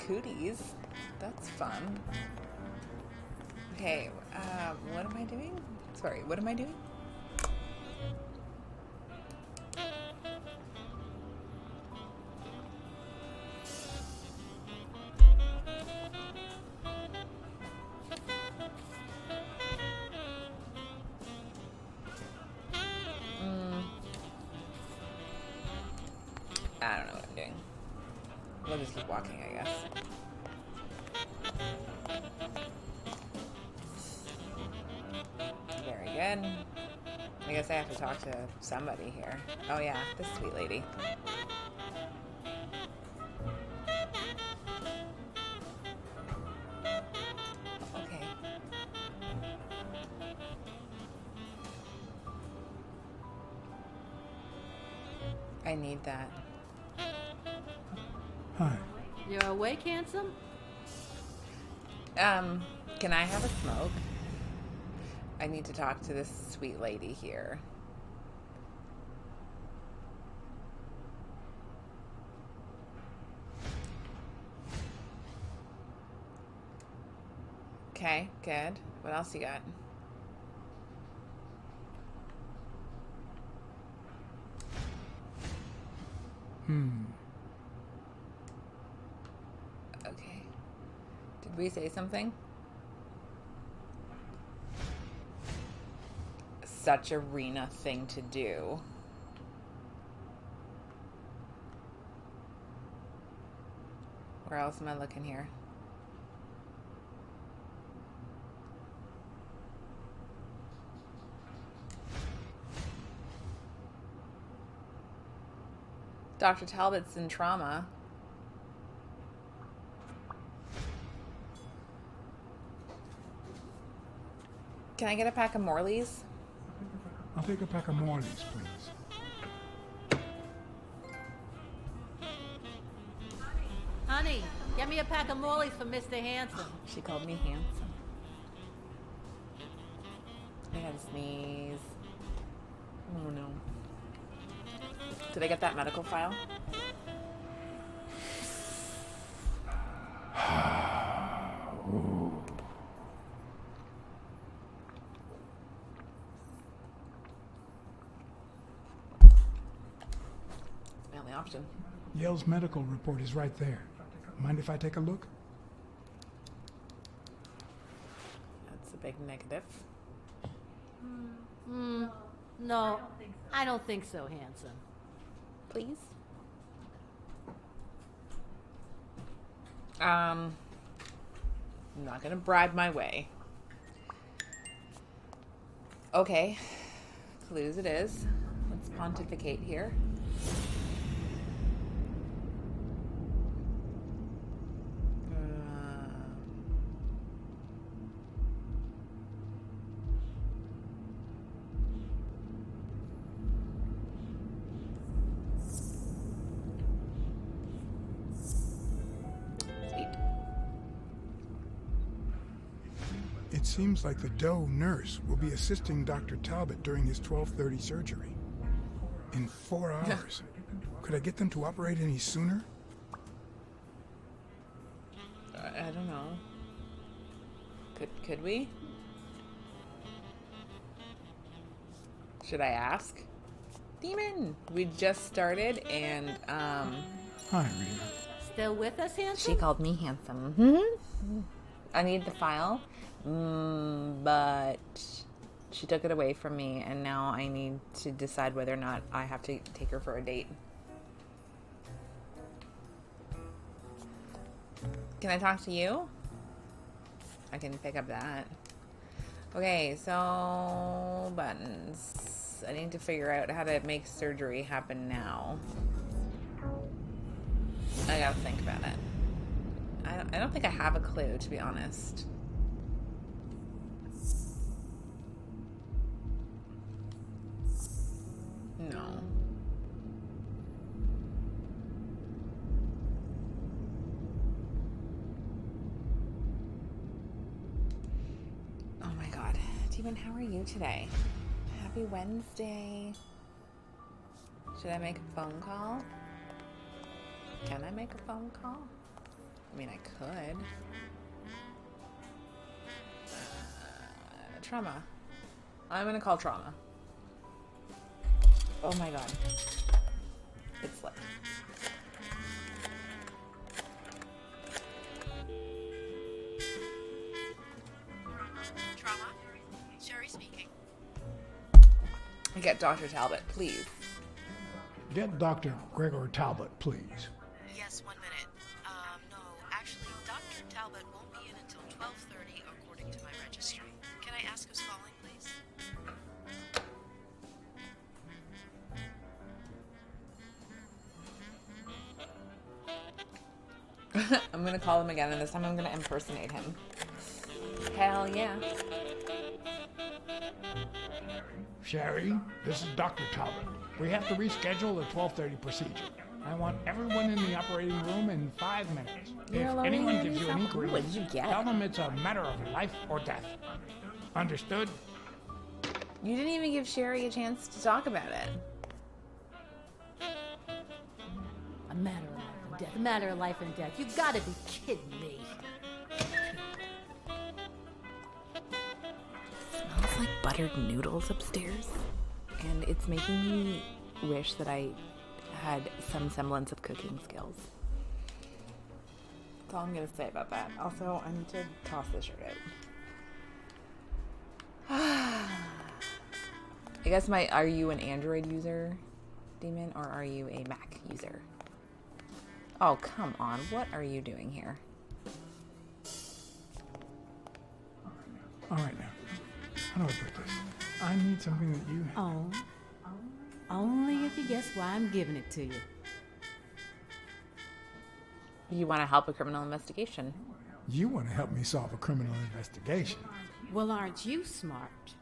cooties. That's fun. Okay, what am I doing? Sorry, what am I doing? I don't know what I'm doing. We'll just keep walking, I guess. Very good. I guess I have to talk to somebody here. Oh yeah, this sweet lady. Okay. I need that. Hi. You're awake, handsome? Can I have a smoke? I need to talk to this sweet lady here. Okay, good. What else you got? Okay. Did we say something? Such a Rena thing to do. Where else am I looking here? Dr. Talbot's in trauma. Can I get a pack of Morley's? I'll take a pack of Morley's, please. Honey, get me a pack of Morley's for Mr. Handsome. She called me handsome. I gotta sneeze. Oh no. Did I get that medical file? My only option. Yale's medical report is right there. Mind if I take a look? That's a big negative. No, I don't think so, handsome. Please? I'm not gonna bribe my way. Okay. Clues it is. Let's pontificate here. It seems like the Doe nurse will be assisting Dr. Talbot during his 12:30 surgery. In 4 hours. Could I get them to operate any sooner? I don't know. Could we? Should I ask? Demon! We just started and, Hi, Rena. Still with us, handsome? she called me handsome. I need the file, but she took it away from me, and now I need to decide whether or not I have to take her for a date. Can I talk to you? I can pick up that. Okay, so buttons. I need to figure out how to make surgery happen now. I gotta think about it. I don't think I have a clue, to be honest. No. Oh my god. Demon, how are you today? Happy Wednesday. Should I make a phone call? Can I make a phone call? I mean, I could. Trauma. I'm gonna call trauma. Oh my god. It slipped. Trauma. Sherry speaking. Get Dr. Talbot, please. Get Dr. Gregor Talbot, please. Yes, 1 minute. No, actually, Dr. Talbot won't be in until 12:30, according to my registry. Can I ask who's calling, please? I'm gonna call him again, and this time I'm gonna impersonate him. Hell yeah. Sherry, this is Dr. Talbot. We have to reschedule the 12:30 procedure. I want everyone in the operating room in 5 minutes. You're If alone anyone here, gives you you any sound cool. grief, What did you get? tell them it's a matter of life or death. Understood? You didn't even give Sherry a chance to talk about it. A matter of life and death. A matter of life and death. You gotta be kidding me. Smells like buttered noodles upstairs, and it's making me wish that I had some semblance of cooking skills. That's all I'm gonna say about that. Also, I need to toss this shirt out. I guess are you an Android user, Demon, or are you a Mac user? Oh, come on. What are you doing here? All right, now. How do I put this? I need something that you have. Oh. Only if you guess why I'm giving it to you. You want to help a criminal investigation. You want to help me solve a criminal investigation. Well, aren't you smart?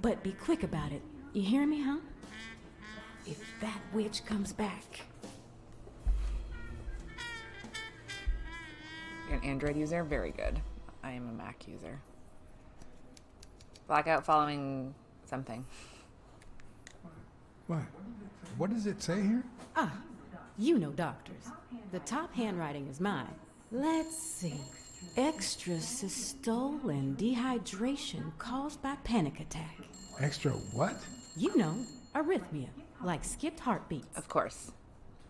But be quick about it. You hear me, huh? If that witch comes back. You're an Android user? Very good. I am a Mac user. Blackout following something. What? What does it say here? Ah, you know doctors. The top handwriting is mine. Let's see. Extrasystole and dehydration caused by panic attack. Extra what? You know, arrhythmia, like skipped heartbeats. Of course.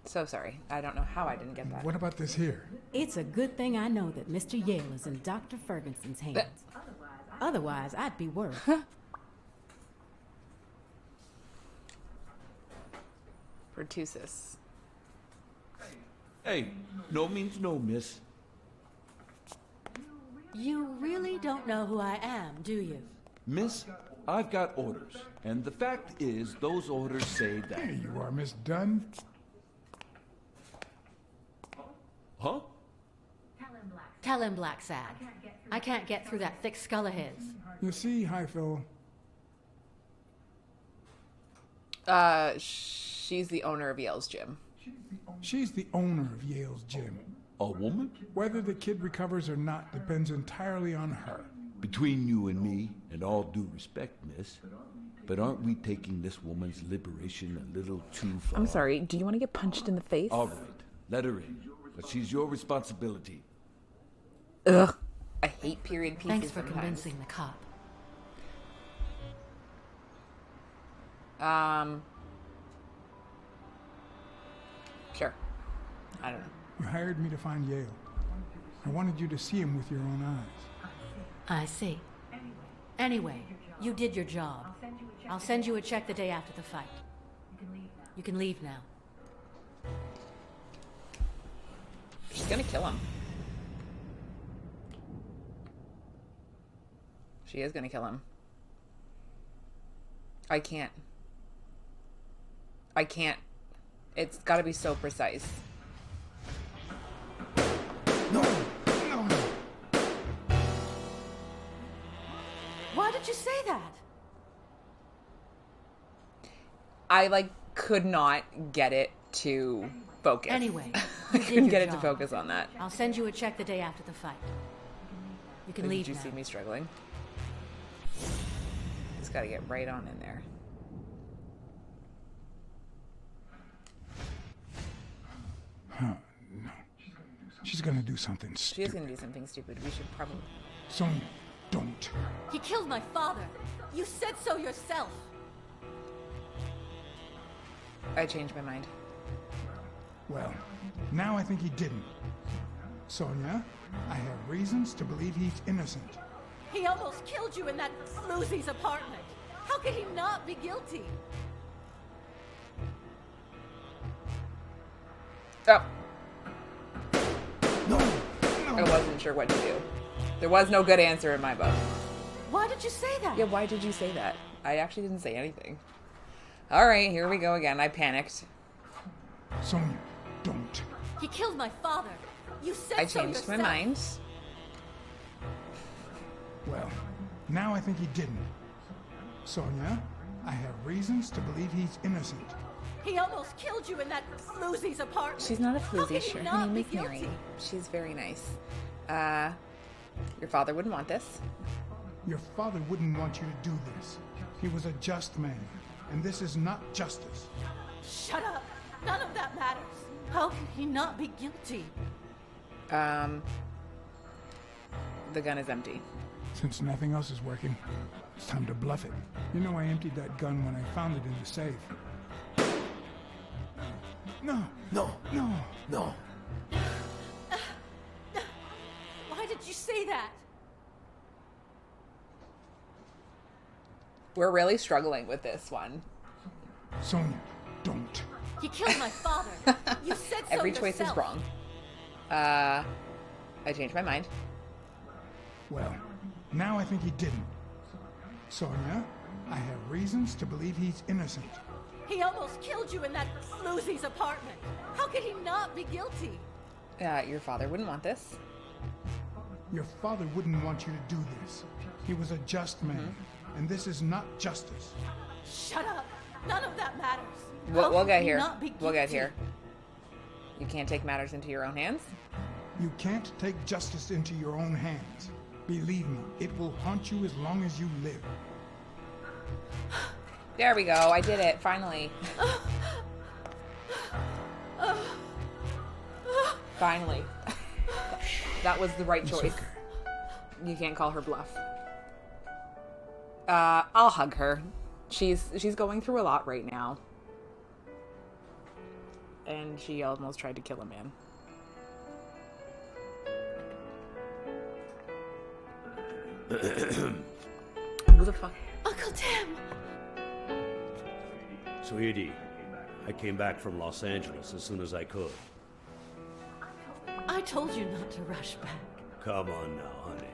So sorry. I don't know how I didn't get that. What about this here? It's a good thing I know that Mr. Yale is in Dr. Ferguson's hands. Otherwise, I'd be worried. Pertussis. Hey, no means no, miss. You really don't know who I am, do you? Miss, I've got orders. And the fact is, those orders say that... Here you are, Miss Dunn. Huh? Tell him, Blacksad. I can't get through that thick skull of his. You see, Highfill, She's the owner of Yale's gym. she's the owner of Yale's gym. A woman? Whether the kid recovers or not depends entirely on her. Between you and me, and all due respect, miss, but aren't we taking this woman's liberation a little too far? I'm sorry, do you want to get punched in the face? All right, let her in. But she's your responsibility. Ugh. I hate period pieces Thanks for sometimes. convincing the cop. Sure. I don't know. You hired me to find Yale. I wanted you to see him with your own eyes. I see. Anyway, you did your job. I'll send you a check the day after the fight. You can leave now. She's gonna kill him. She is gonna kill him. I can't. It's gotta be so precise. No, no, no. Why did you say that? I could not get it to focus. Anyway, I you did couldn't your get it to job. focus on that. I'll send you a check the day after the fight. You can Did leave you now. see me struggling? Just gotta get right on in there. Huh, no. She's gonna do something She is stupid. gonna do something stupid. We should probably... Sonia, don't. He killed my father. You said so yourself. I changed my mind. Well, now I think he didn't. Sonia, I have reasons to believe he's innocent. He almost killed you in that floozy's apartment. How could he not be guilty? Oh, No! I wasn't sure what to do. There was no good answer in my book. Why did you say that? Yeah, why did you say that? I actually didn't say anything. All right, here we go again. I panicked. Sonia, don't. He killed my father. You said I so changed yourself. my mind. Well, now I think he didn't. Sonia, I have reasons to believe he's innocent. He almost killed you in that floozy's apartment. She's not a How floozy. could he Her not name be is Mary. guilty? She's very nice. Your father wouldn't want this. Your father wouldn't want you to do this. He was a just man, and this is not justice. Shut up. None of that matters. How can he not be guilty? The gun is empty. Since nothing else is working, it's time to bluff it. You know I emptied that gun when I found it in the safe. No, No, no. no. Why did you say that? We're really struggling with this one. Sonia, don't. He killed my father. You said so Every choice is yourself. wrong. I changed my mind. Well, now I think he didn't. Sonia, I have reasons to believe he's innocent. He almost killed you in that floozy's apartment. How could he not be guilty? Your father wouldn't want this. Your father wouldn't want you to do this. He was a just man, and this is not justice. Shut up. None of that matters. We'll How get can he here. not be We'll get guilty? here. You can't take matters into your own hands. You can't take justice into your own hands. Believe me, it will haunt you as long as you live. There we go. I did it. Finally. Finally. That was the right choice. You can't call her bluff. I'll hug her. She's going through a lot right now. And she almost tried to kill a man. Who the fuck? Uncle Tim! Sweetie, I came back from Los Angeles as soon as I could. I told you not to rush back. Come on now, honey.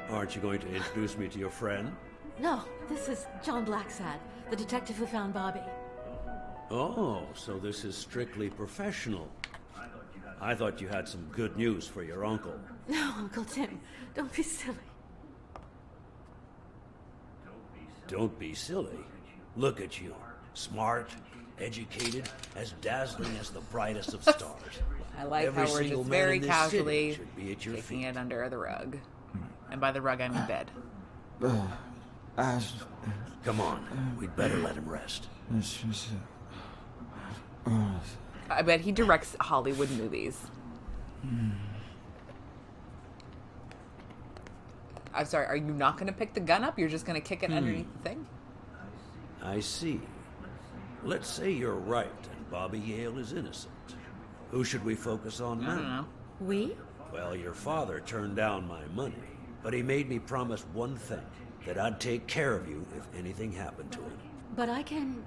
Aren't you going to introduce me to your friend? No, this is John Blacksad, the detective who found Bobby. Oh, so this is strictly professional. I thought you had some good news for your uncle. No, Uncle Tim, don't be silly. Don't be silly. Look at you. Smart, educated, as dazzling as the brightest of stars. I like Every how we're single just man very in this city casually should be at your kicking feet. it under the rug. And by the rug, I mean bed. Come on, we'd better let him rest. I bet he directs Hollywood movies. I'm sorry, are you not going to pick the gun up? You're just going to kick it underneath the thing? I see. Let's say you're right and Bobby Yale is innocent. Who should we focus on now? I don't know. We? Well, your father turned down my money, but he made me promise one thing, that I'd take care of you if anything happened to him. But I can...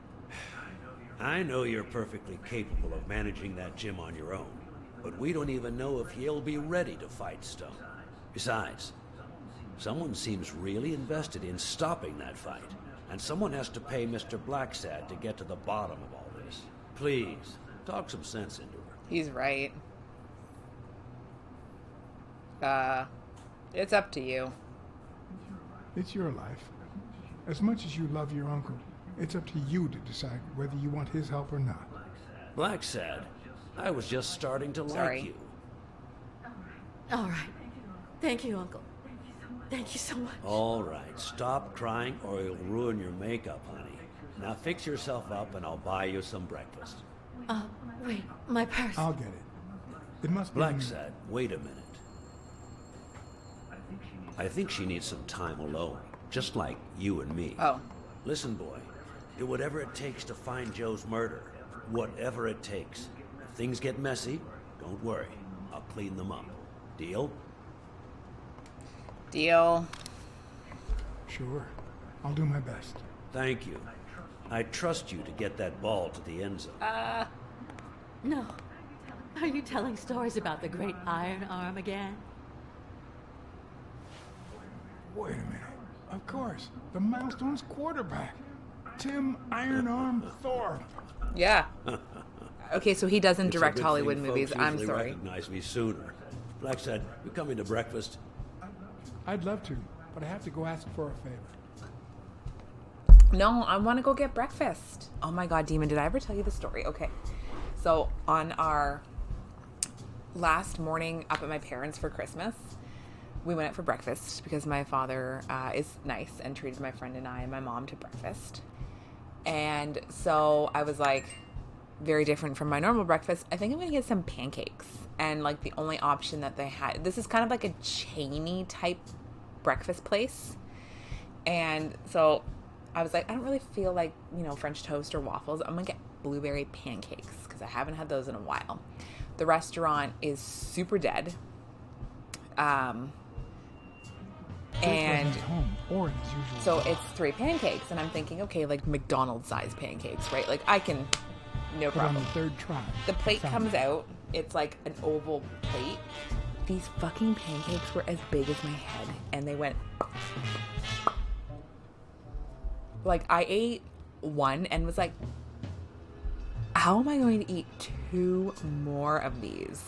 I know you're perfectly capable of managing that gym on your own, but we don't even know if he'll be ready to fight Stone. Besides, someone seems really invested in stopping that fight, and someone has to pay Mr. Blacksad to get to the bottom of all this. Please, talk some sense into her. He's right. It's up to you. It's your life. As much as you love your uncle, it's up to you to decide whether you want his help or not. Blacksad, I was just starting to Sorry. like you. All right. Thank you, Uncle. Thank you so much. All right, stop crying or you'll ruin your makeup, honey. Now fix yourself up and I'll buy you some breakfast. Wait, my purse. I'll get it. It must be... Blacksad, wait a minute. I think she needs some time alone, just like you and me. Oh. Listen, boy, do whatever it takes to find Joe's murder. Whatever it takes. If things get messy, don't worry. I'll clean them up. Deal? Deal. Sure. I'll do my best. Thank you. I trust you to get that ball to the end zone. No. Are you telling stories about the great iron arm again? Wait a minute. Of course. The Milestones quarterback. Tim Iron Arm Thorpe. Yeah. Okay, so he doesn't It's a direct good Hollywood thing movies. folks I'm usually sorry. recognize me sooner. Blacksad, you coming to breakfast? I'd love to, but I have to go ask for a favor. No, I want to go get breakfast. Oh my God, Demon, did I ever tell you the story? Okay. So on our last morning up at my parents' for Christmas, we went out for breakfast because my father is nice and treated my friend and I and my mom to breakfast. And so I was like, very different from my normal breakfast. I think I'm going to get some pancakes. And like the only option that they had, this is kind of like a chainy type breakfast place. And so I was like, I don't really feel like, French toast or waffles. I'm going to get blueberry pancakes because I haven't had those in a while. The restaurant is super dead. And home or in his usual so job. it's 3 pancakes. And I'm thinking, okay, like McDonald's size pancakes, right? Like I can, no But on problem. the third try. The plate found comes it. out. It's like an oval plate. These fucking pancakes were as big as my head. And they went... Like, I ate one and was like, how am I going to eat 2 more of these?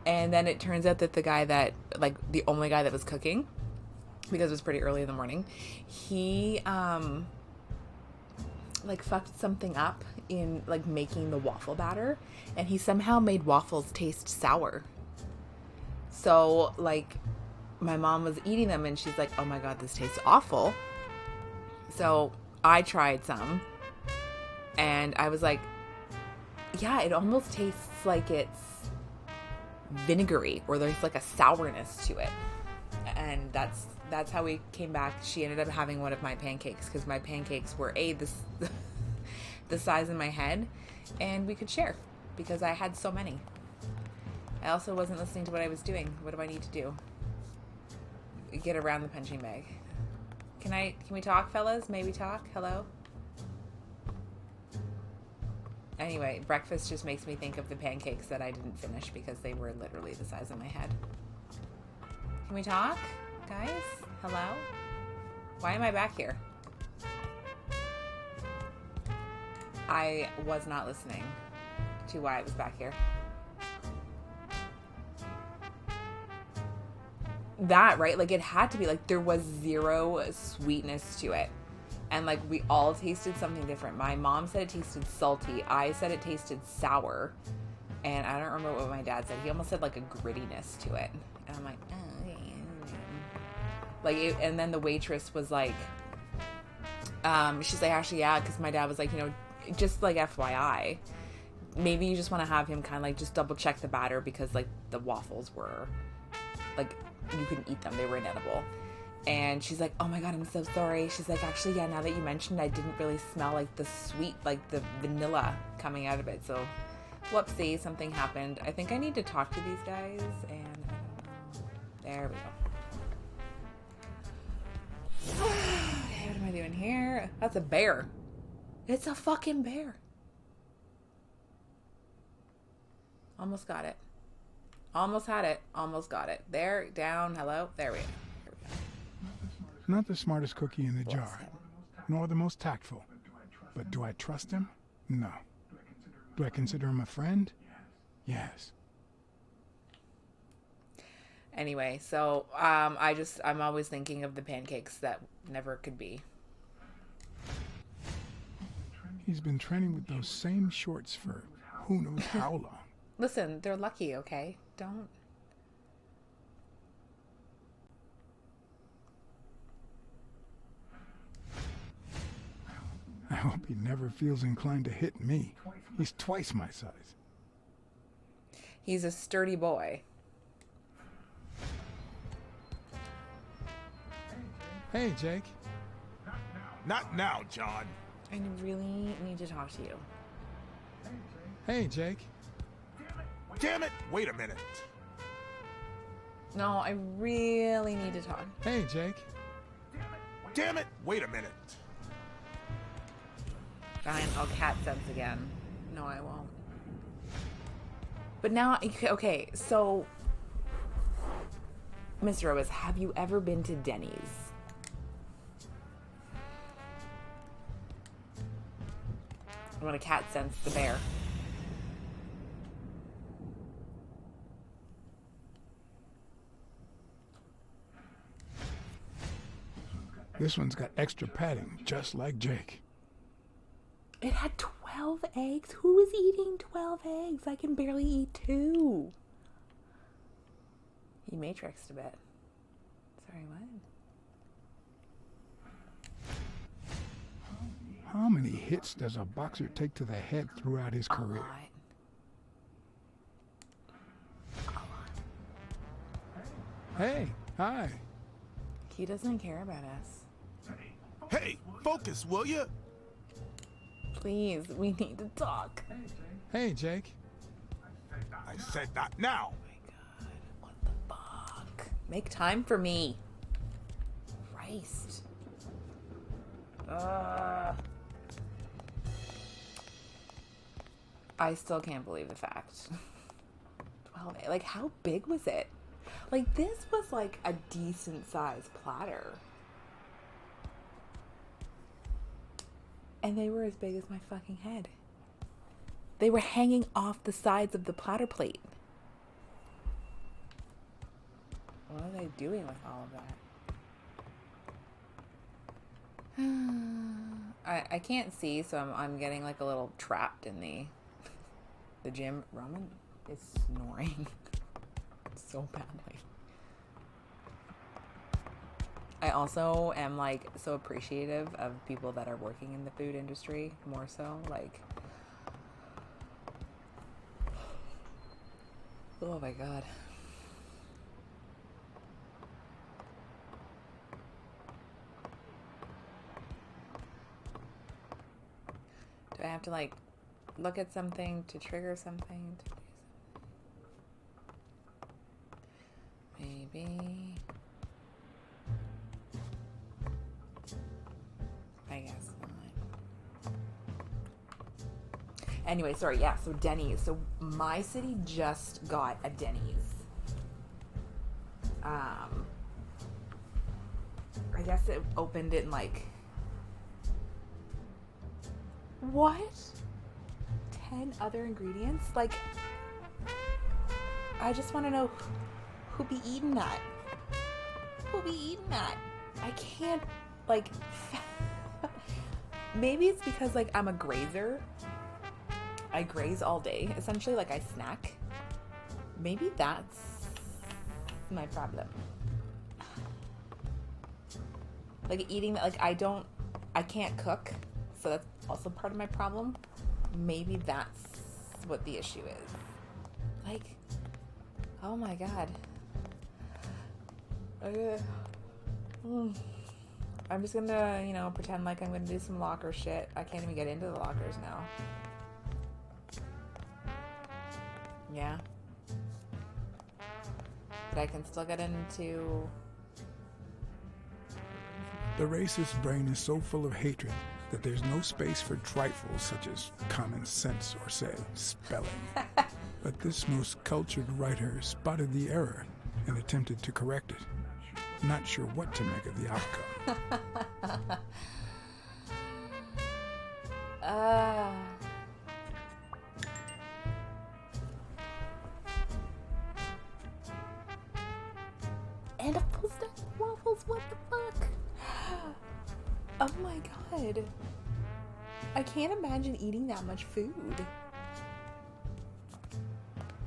And then it turns out that the guy that, like, the only guy that was cooking, because it was pretty early in the morning, he, like, fucked something up in, like, making the waffle batter. And he somehow made waffles taste sour. So, like, my mom was eating them and she's like, oh my God, this tastes awful. So I tried some and I was like, yeah, it almost tastes like it's vinegary or there's like a sourness to it. And that's how we came back. She ended up having one of my pancakes because my pancakes were the size of my head and we could share because I had so many. I also wasn't listening to what I was doing. What do I need to do? Get around the punching bag. Can we talk, fellas? Maybe talk? Hello? Anyway, breakfast just makes me think of the pancakes that I didn't finish because they were literally the size of my head. Can we talk, guys? Hello? Why am I back here? I was not listening to why I was back here. That, right? Like, it had to be, like, there was zero sweetness to it. And, like, we all tasted something different. My mom said it tasted salty. I said it tasted sour. And I don't remember what my dad said. He almost said, like, a grittiness to it. And I'm like, oh, yeah. Like, and then the waitress was like, she's like, actually, yeah, because my dad was like, just, like, FYI, maybe you just want to have him kind of, like, just double check the batter because, like, the waffles were, like, you couldn't eat them. They were inedible. And she's like, oh my God, I'm so sorry. She's like, actually, yeah, now that you mentioned, I didn't really smell like the sweet, like the vanilla coming out of it. So, whoopsie, something happened. I think I need to talk to these guys. And there we go. Okay, what am I doing here? That's a bear. It's a fucking bear. Almost got it. Almost had it. Almost got it. There, down, hello. There we go. Not the smartest cookie in the jar, nor the most tactful. But do I trust him? No. Do I consider him a friend? Yes. Anyway, so I'm always thinking of the pancakes that never could be. He's been training with those same shorts for who knows how long. Listen, they're lucky, okay? Don't. I hope he never feels inclined to hit me. He's twice my size. He's a sturdy boy. Hey, Jake. Not now, John. I really need to talk to you. Hey, Jake. Damn it! Wait a minute. No, I really need to talk. Hey, Jake. Damn it! Wait a minute. Fine, I'll cat sense again. No, I won't. But now, okay, so... Mr. Otis, have you ever been to Denny's? I want to cat sense the bear. This one's got extra padding, just like Jake. It had 12 eggs? Who is eating 12 eggs? I can barely eat 2. He matrixed a bit. Sorry, what? How many hits does a boxer take to the head throughout his career? A lot. Hey, hi. He doesn't care about us. Hey, focus, will you? Please, we need to talk. Hey, Jake. I said not now. Oh my god, what the fuck? Make time for me. Christ. I still can't believe the fact. 12, like, how big was it? Like, this was like a decent sized platter. And they were as big as my fucking head. They were hanging off the sides of the platter plate. What are they doing with all of that? I can't see, so I'm getting like a little trapped in the gym. Roman is snoring so badly. I also am like so appreciative of people that are working in the food industry, more so like, oh my god. Do I have to like look at something to trigger something? To do something? Maybe. I guess not. Anyway, sorry, yeah, so Denny's. So my city just got a Denny's. I guess it opened in like, what? 10 other ingredients? Like, I just want to know who be eating that? Who be eating that? I can't, like, maybe it's because, like, I'm a grazer. I graze all day, essentially, like, I snack. Maybe that's my problem. Like, eating, like, I can't cook, so that's also part of my problem. Maybe that's what the issue is. Like, oh my god. I'm just gonna, you know, pretend like I'm gonna do some locker shit. I can't even get into the lockers now. Yeah. But I can still get into... The racist brain is so full of hatred that there's no space for trifles such as common sense or, say, spelling. But this most cultured writer spotted the error and attempted to correct it. Not sure what to make of the outcome. And a full stack of waffles, what the fuck? Oh my god. I can't imagine eating that much food.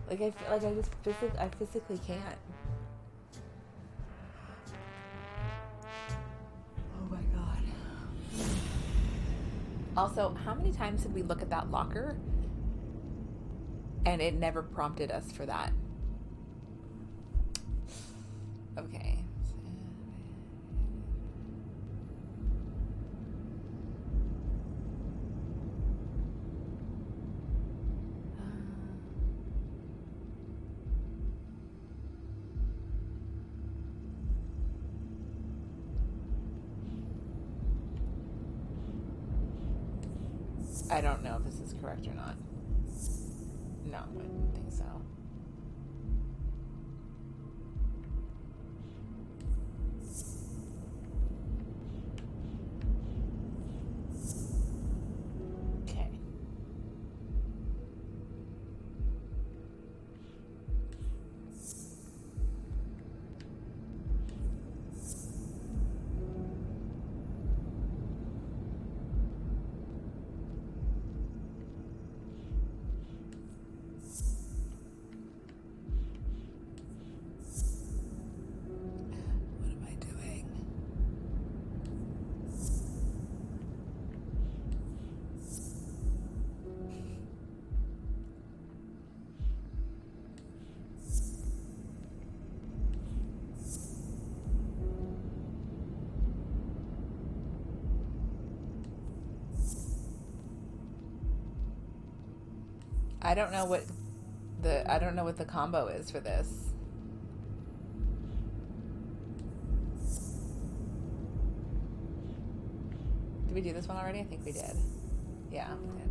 Like, I feel like I physically can't. Oh my god. Also, how many times did we look at that locker and it never prompted us for that? Okay. I don't know if this is correct or not. No, I don't think so. Okay. What am I doing? I don't know what the combo is for this. Did we do this one already? I think we did. Yeah, we did.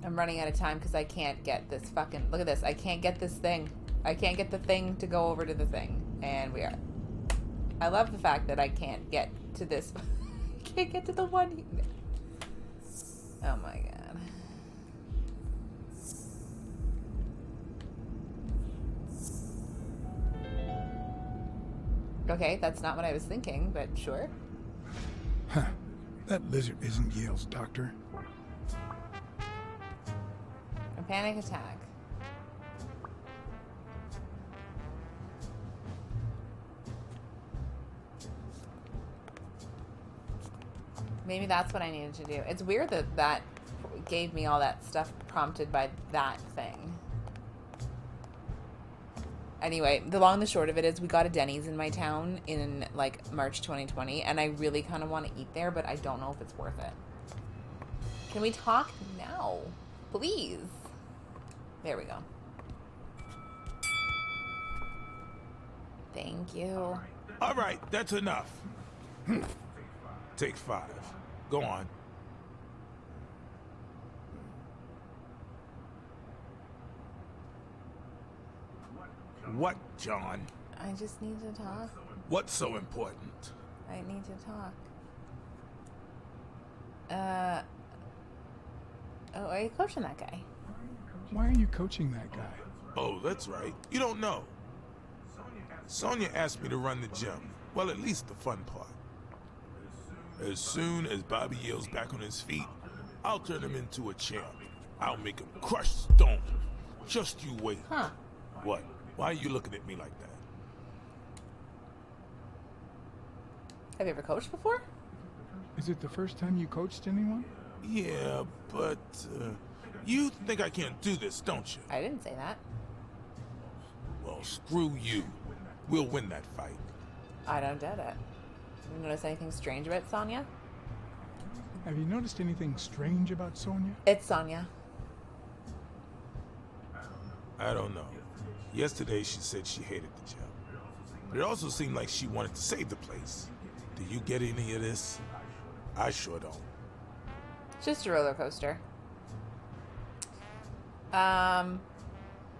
I'm running out of time because I can't get this fucking... Look at this. I can't get this thing. I can't get the thing to go over to the thing. And we are... I love the fact that I can't get to this... I can't get to the one... Oh my god. Okay, that's not what I was thinking, but sure. Huh. That lizard isn't Yale's doctor. A panic attack. Maybe that's what I needed to do. It's weird that that gave me all that stuff prompted by that thing. Anyway, the long and the short of it is we got a Denny's in my town in like March 2020 and I really kind of want to eat there, but I don't know if it's worth it. Can we talk now? Please. There we go. Thank you. All right, that's enough. Take 5. Go on. What, John? I just need to talk. What's so important? I need to talk. Oh, are you coaching that guy? Why are you coaching that guy? Oh, that's right. You don't know. Sonia asked me to run the gym. Well, at least the fun part. As soon as Bobby Yale's back on his feet, I'll turn him into a champ. I'll make him crush stone. Just you wait. Huh. What? Why are you looking at me like that? Have you ever coached before? Is it the first time you coached anyone? Yeah, but you think I can't do this, don't you? I didn't say that. Well, screw you. We'll win that fight. I don't doubt it. You notice anything strange about Sonya? Have you noticed anything strange about Sonia? It's Sonya. I don't know. Yesterday she said she hated the gym. But it also seemed like she wanted to save the place. Do you get any of this? I sure don't. Just a roller coaster.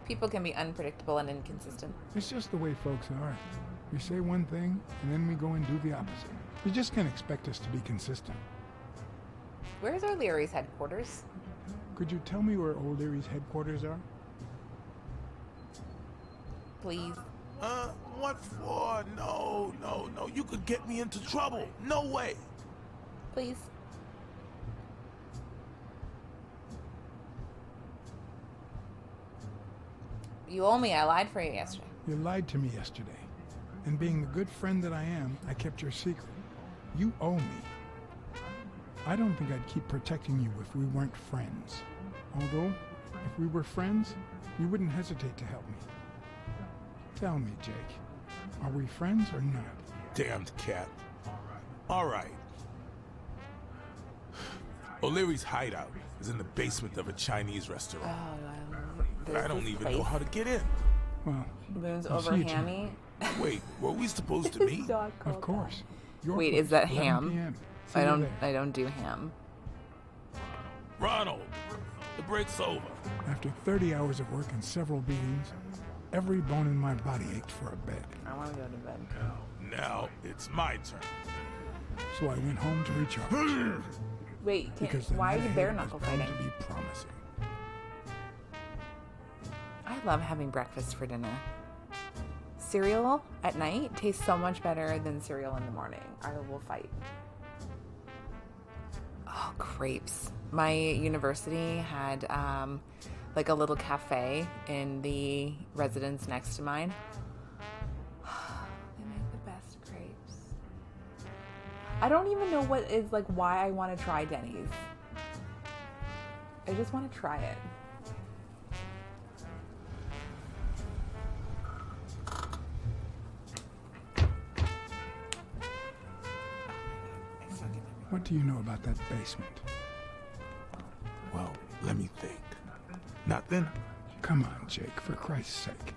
People can be unpredictable and inconsistent. It's just the way folks are. We say one thing, and then we go and do the opposite. You just can't expect us to be consistent. Where's O'Leary's headquarters? Could you tell me where O'Leary's headquarters are? Please. What for? No. You could get me into trouble. No way. Please. You owe me. I lied for you yesterday. You lied to me yesterday. And being the good friend that I am, I kept your secret. You owe me. I don't think I'd keep protecting you if we weren't friends. Although, if we were friends, you wouldn't hesitate to help me. Tell me, Jake, are we friends or not? Damned cat. All right. O'Leary's hideout is in the basement of a Chinese restaurant. I don't even know how to get in. Well, Moon's I'll over see you hammy. Wait, were we supposed to meet? of course. Your Wait, place, is that 11 ham? PM. See I you don't. there. I don't do ham. Ronald, the break's over. After 30 hours of work and several beatings, every bone in my body ached for a bed. I want to go to bed. Now it's my turn. So I went home to recharge. Wait, Because the why night is it ahead bare was knuckle bound fighting? to be promising. I love having breakfast for dinner. Cereal at night tastes so much better than cereal in the morning. I will fight. Oh, crepes. My university had like a little cafe in the residence next to mine. They make the best crepes. I don't even know what is like why I want to try Denny's. I just want to try it. What do you know about that basement? Well, let me think. Nothing? Come on, Jake, for Christ's sake.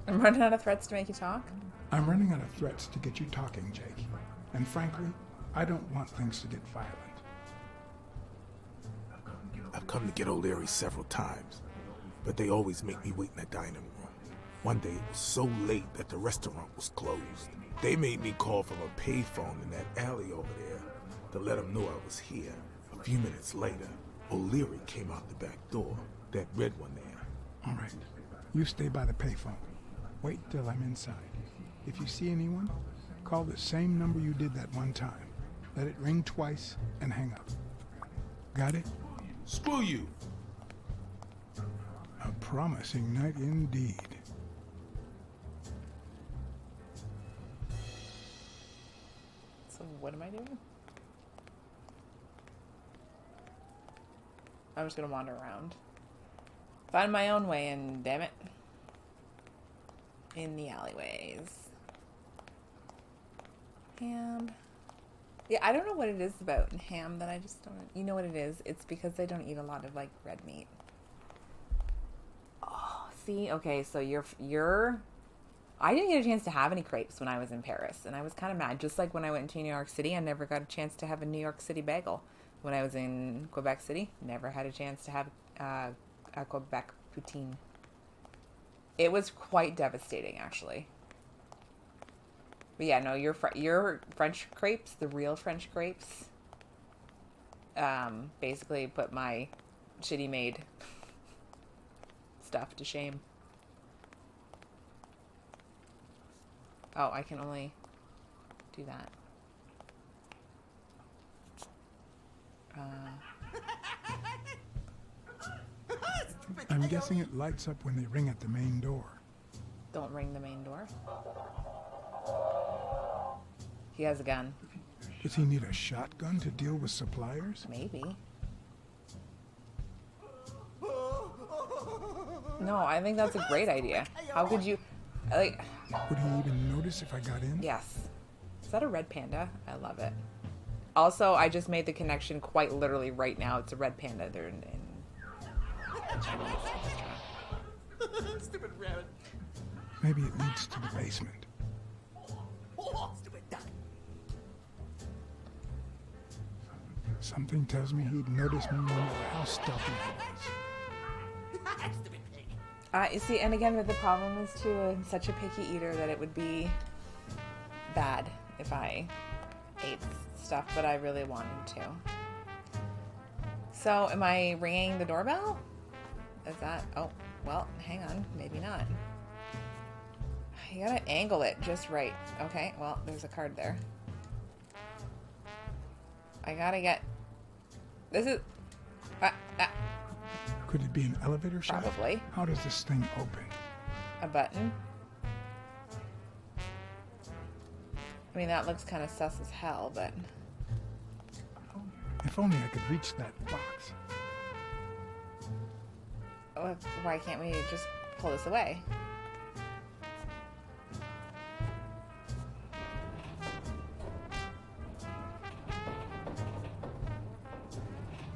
I'm running out of threats to make you talk. I'm running out of threats to get you talking, Jake. And frankly, I don't want things to get violent. I've come to get O'Leary several times, but they always make me wait in the dining room. One day it was so late that the restaurant was closed. They made me call from a payphone in that alley over there to let them know I was here. A few minutes later, O'Leary came out the back door, that red one there. All right. You stay by the payphone. Wait till I'm inside. If you see anyone, call the same number you did that one time. Let it ring twice and hang up. Got it? Screw you! A promising night indeed. So what am I doing? I'm just gonna wander around. Find my own way in, damn it. In the alleyways. Ham. Yeah, I don't know what it is about ham that I just don't... You know what it is? It's because they don't eat a lot of, like, red meat. Oh, see? Okay, so you're... I didn't get a chance to have any crepes when I was in Paris, and I was kind of mad. Just like when I went to New York City, I never got a chance to have a New York City bagel. When I was in Quebec City, never had a chance to have a Quebec poutine. It was quite devastating, actually. But yeah, no, your French crepes, the real French crepes, basically put my shitty made stuff to shame. Oh, I can only do that. I'm guessing it lights up when they ring at the main door. Don't ring the main door. He has a gun. Does he need a shotgun to deal with suppliers? Maybe. No, I think that's a great idea. How could you... Like... Would he even notice if I got in? Yes. Is that a red panda? I love it. Also, I just made the connection quite literally right now. It's a red panda. They're in Chinese restaurant. Stupid rabbit. Maybe it leads to the basement. Oh, stupid duck. Something tells me he'd notice me no matter how stuffy I was. Stupid pig. You see, and again, the problem is too, I'm such a picky eater that it would be bad if I ate stuff, but I really wanted to. So, am I ringing the doorbell? Is that... Oh, well, hang on. Maybe not. You gotta angle it just right. Okay, well, there's a card there. I gotta get... This is... Could it be an elevator shaft? Probably. How does this thing open? A button. I mean, that looks kind of sus as hell, but... If only I could reach that box. Why can't we just pull this away?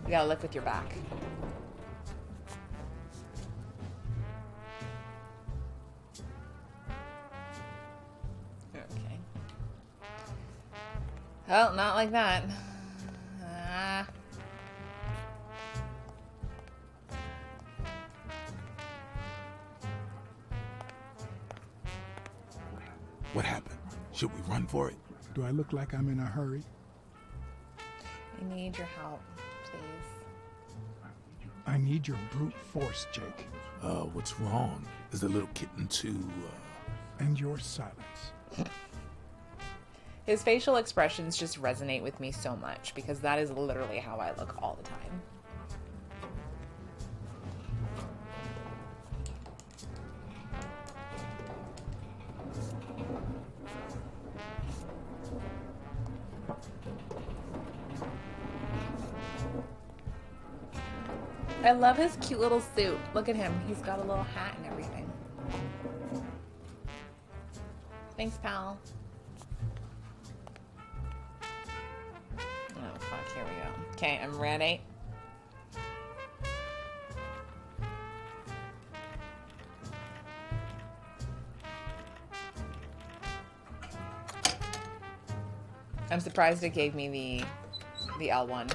You gotta look with your back. Okay. Well, not like that. What happened? Should we run for it? Do I look like I'm in a hurry? I need your help, please. I need your brute force, Jake. What's wrong? Is the little kitten too, And your silence. His facial expressions just resonate with me so much because that is literally how I look all the time. I love his cute little suit. Look at him. He's got a little hat and everything. Thanks, pal. Oh, fuck. Here we go. Okay, I'm ready. I'm surprised it gave me the L1.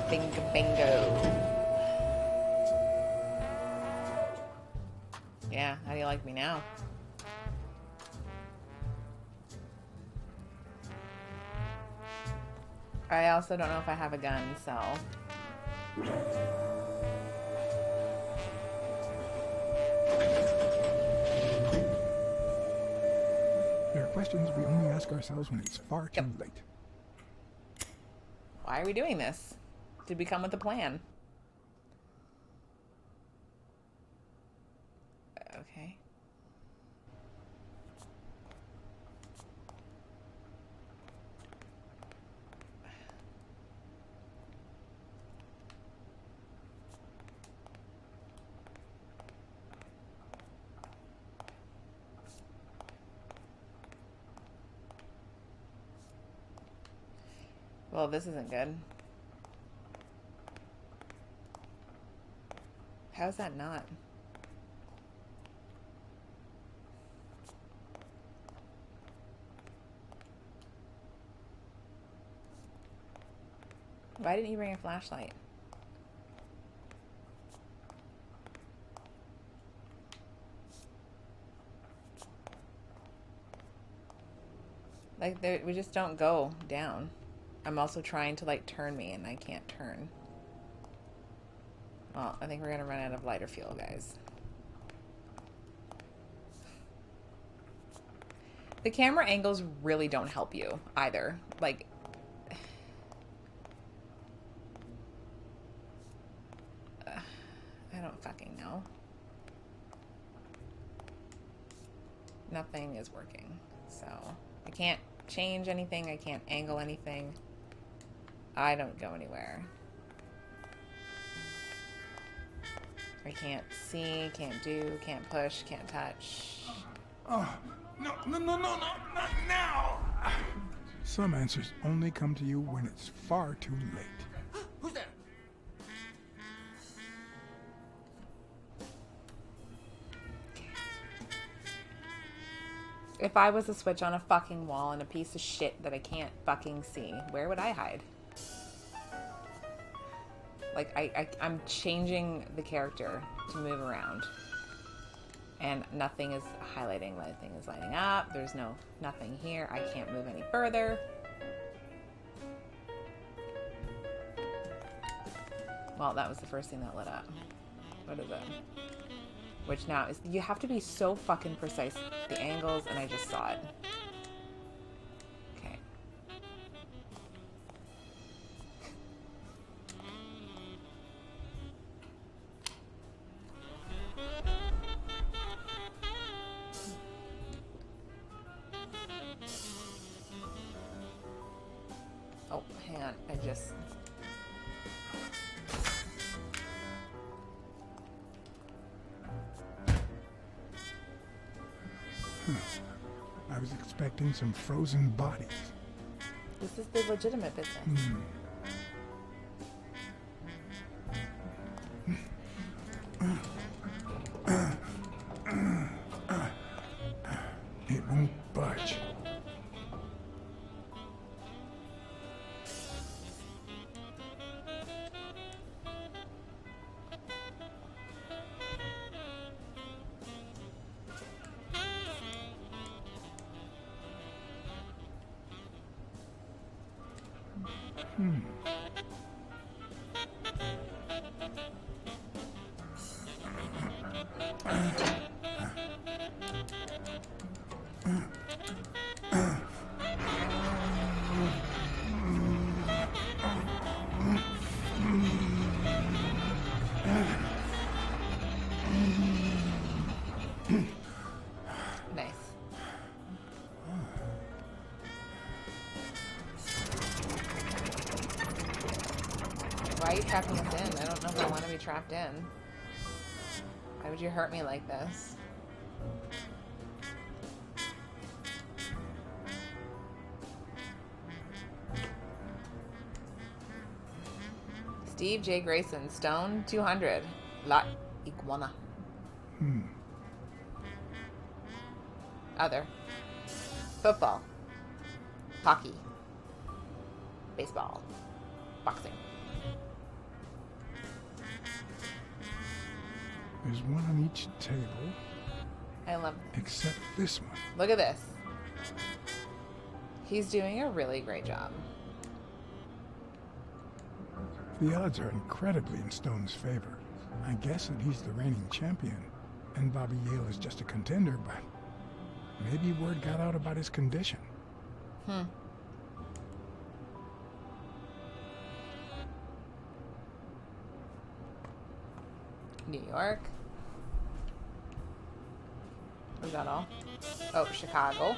Bingo, bingo. Yeah, how do you like me now? I also don't know if I have a gun, so... There are questions we only ask ourselves when it's far too late. Why are we doing this? Did we come with a plan? Okay. Well, this isn't good. How's that not? Why didn't you bring a flashlight? Like, we just don't go down. I'm also trying to, like, turn me, and I can't turn. Well, I think we're gonna run out of lighter fuel, guys. The camera angles really don't help you, either. Like... I don't fucking know. Nothing is working, so... I can't change anything, I can't angle anything. I don't go anywhere. I can't see, can't do, can't push, can't touch. Oh, no, not now! Some answers only come to you when it's far too late. Who's there? If I was a switch on a fucking wall and a piece of shit that I can't fucking see, where would I hide? Like, I'm changing the character to move around. And nothing is highlighting, nothing is lighting up. There's nothing here. I can't move any further. Well, that was the first thing that lit up. What is it? Which now is, you have to be so fucking precise. The angles, and I just saw it. Okay. can't. I just... I was expecting some frozen bodies. This is the legitimate business. It won't budge. Nice. Why are you trapping us in? I don't know if I want to be trapped in. Why would you hurt me like this? Steve J. Grayson, Stone, 200. La Iguana. Other. Football. Hockey. Baseball. Boxing. There's one on each table, I love... except this one. Look at this. He's doing a really great job. The odds are incredibly in Stone's favor. I guess that he's the reigning champion, and Bobby Yale is just a contender, but maybe word got out about his condition. New York. Was that all? Oh, Chicago.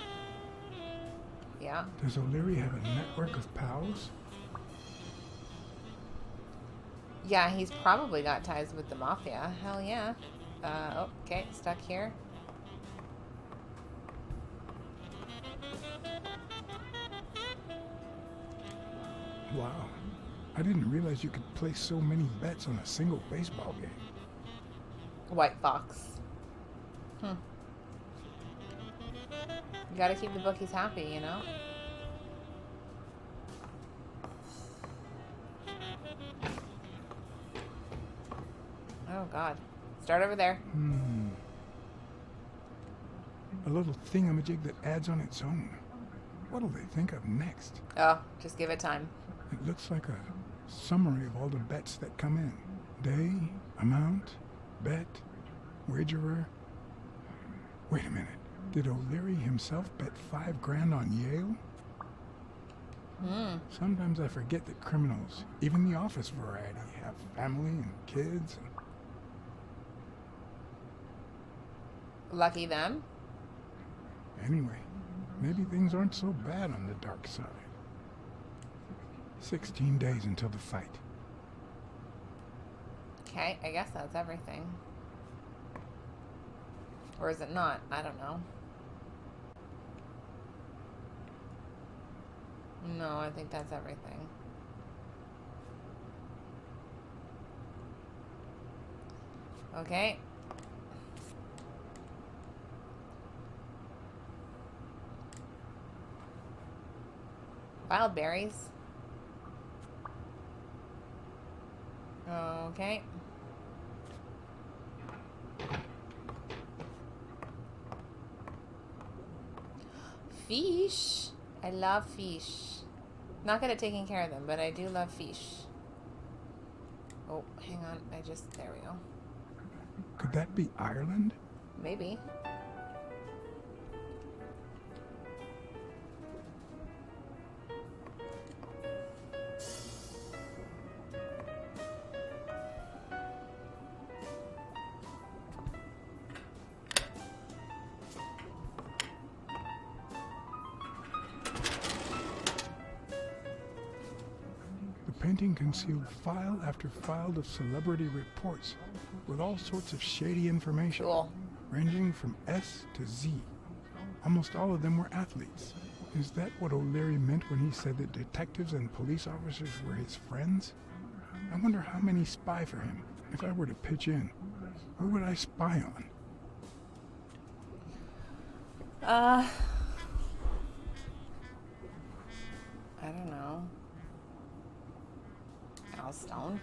Yeah. Does O'Leary have a network of pals? Yeah, he's probably got ties with the mafia. Hell yeah. Oh, okay, stuck here. Wow. I didn't realize you could place so many bets on a single baseball game. White Fox. You gotta keep the bookies happy, you know? Oh, God. Start over there. A little thingamajig that adds on its own. What'll they think of next? Oh, just give it time. It looks like a summary of all the bets that come in. Day, amount, bet, wagerer. Wait a minute. Did O'Leary himself bet $5,000 on Yale? Sometimes I forget that criminals, even the office variety, have family and kids. Lucky them. Anyway, maybe things aren't so bad on the dark side. 16 days until the fight. Okay, I guess that's everything. Or is it not? I don't know. No, I think that's everything. Okay. Wild berries. Okay. Fish. I love fish. Not good at taking care of them, but I do love fish. Oh, hang on. There we go. Could that be Ireland? Maybe. painting concealed file after file of celebrity reports with all sorts of shady information, Cool. ranging from S to Z. Almost all of them were athletes. Is that what O'Leary meant when he said that detectives and police officers were his friends? I wonder how many spy for him. If I were to pitch in, who would I spy on? I don't know. Al Stone.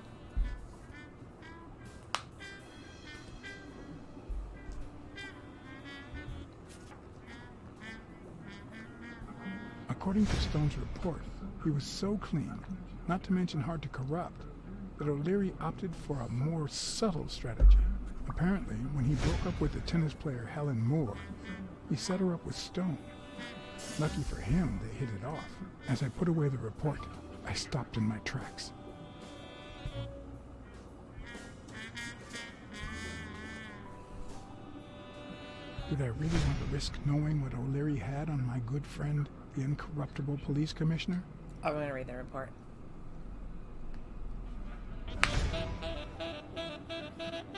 According to Stone's report, he was so clean, not to mention hard to corrupt, that O'Leary opted for a more subtle strategy. Apparently, when he broke up with the tennis player Helen Moore, he set her up with Stone. Lucky for him, they hit it off. As I put away the report, I stopped in my tracks. Did I really want to risk knowing what O'Leary had on my good friend, the incorruptible police commissioner? I'm going to read the report.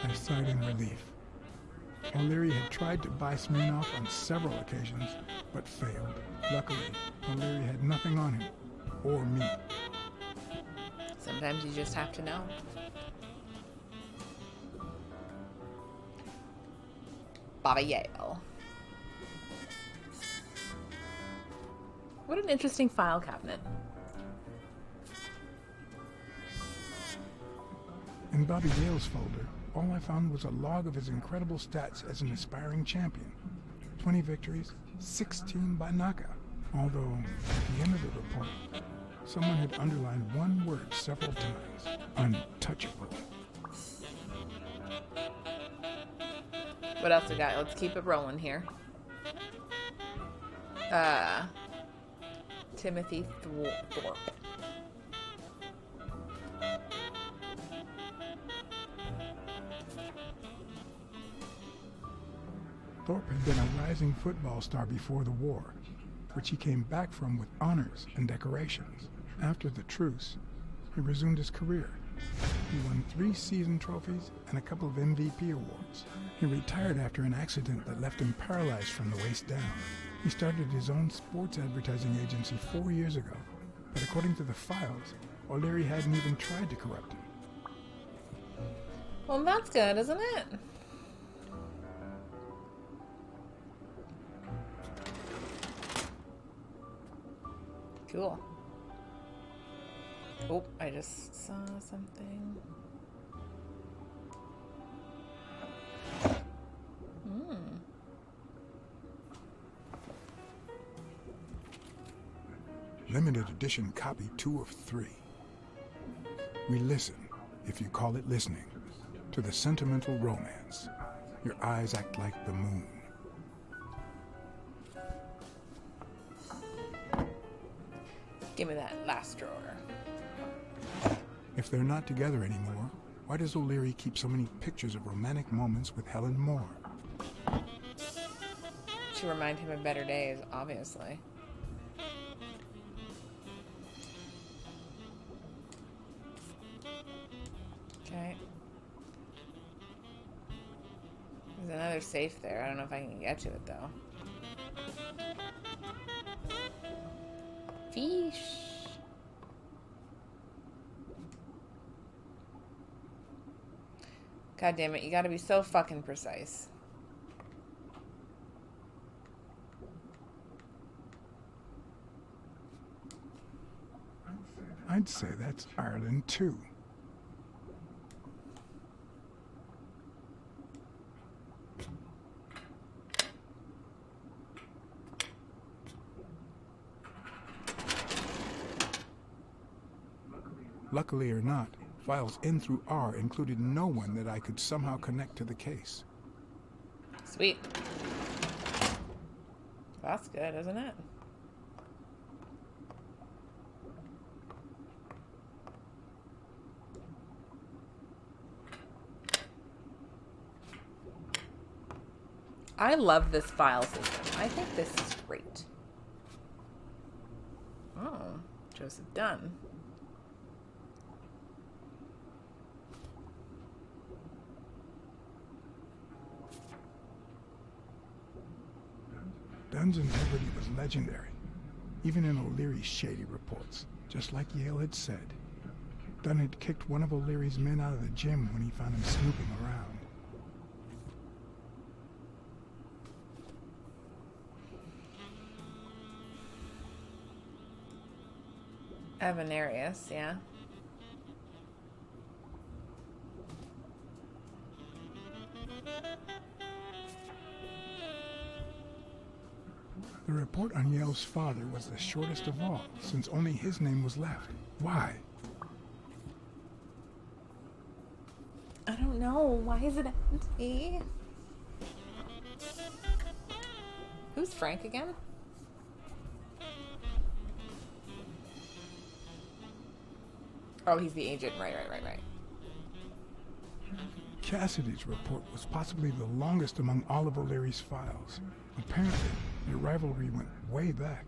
I sighed in relief. O'Leary had tried to buy Smirnoff on several occasions, but failed. Luckily, O'Leary had nothing on him, or me. Sometimes you just have to know. Baba Yale. What an interesting file cabinet. In Bobby Yale's folder, all I found was a log of his incredible stats as an aspiring champion. 20 victories, 16 by knockout. Although, at the end of the report, someone had underlined one word several times. Untouchable. What else we got? Let's keep it rolling here. Timothy Thorpe. Thorpe had been a rising football star before the war, which he came back from with honors and decorations. After the truce, he resumed his career. He won 3 season trophies and a couple of MVP awards. He retired after an accident that left him paralyzed from the waist down. He started his own sports advertising agency 4 years ago, but according to the files, O'Leary hadn't even tried to corrupt him. Well, that's good, isn't it? Cool. Oh, I just saw something. Limited edition copy 2 of 3. We listen, if you call it listening, to the sentimental romance. Your eyes act like the moon. Give me that last drawer. If they're not together anymore, why does O'Leary keep so many pictures of romantic moments with Helen Moore? To remind him of better days, obviously. Okay. There's another safe there. I don't know if I can get to it, though. Fish. God damn it, you gotta be so fucking precise. I'd say that's Ireland too. Luckily or not, files in through R included no one that I could somehow connect to the case. Sweet. That's good, isn't it? I love this file system. I think this is great. Oh, Joseph Dunn. Dunn's integrity was legendary, even in O'Leary's shady reports, just like Yale had said. Dunn had kicked one of O'Leary's men out of the gym when he found him snooping around. Avenarius, yeah. The report on Yale's father was the shortest of all, since only his name was left. Why? I don't know. Why is it empty? Who's Frank again? Oh, he's the agent. Right. Cassidy's report was possibly the longest among all of O'Leary's files. Apparently, their rivalry went way back.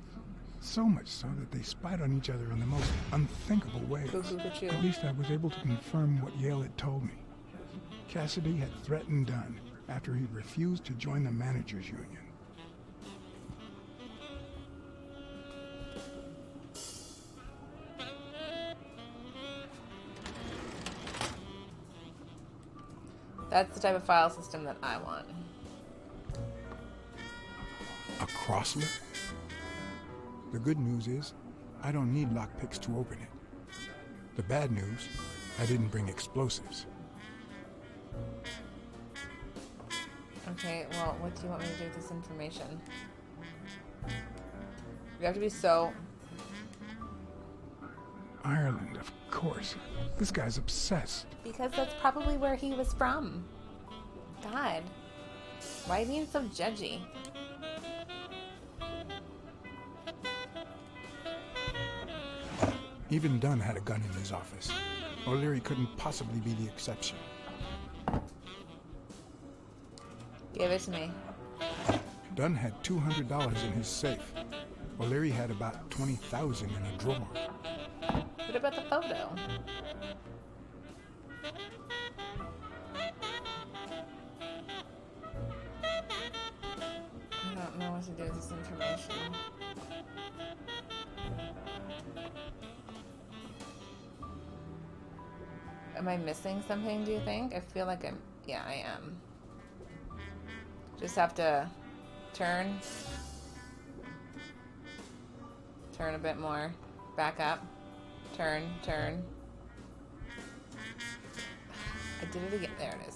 So much so that they spied on each other in the most unthinkable ways. At least I was able to confirm what Yale had told me. Cassidy had threatened Dunn after he refused to join the managers' union. That's the type of file system that I want. A Crossler? The good news is, I don't need lockpicks to open it. The bad news, I didn't bring explosives. Okay, well, what do you want me to do with this information? You have to be so... Ireland, of course. This guy's obsessed. Because that's probably where he was from. God. Why are you being so judgy? Even Dunn had a gun in his office. O'Leary couldn't possibly be the exception. Give it to me. Dunn had $200 in his safe. O'Leary had about $20,000 in a drawer. What about the photo? I don't know what to do with this information. Am I missing something, do you think? I feel like I'm... Yeah, I am. Just have to turn. Turn a bit more. Back up. Turn. I did it again. There it is.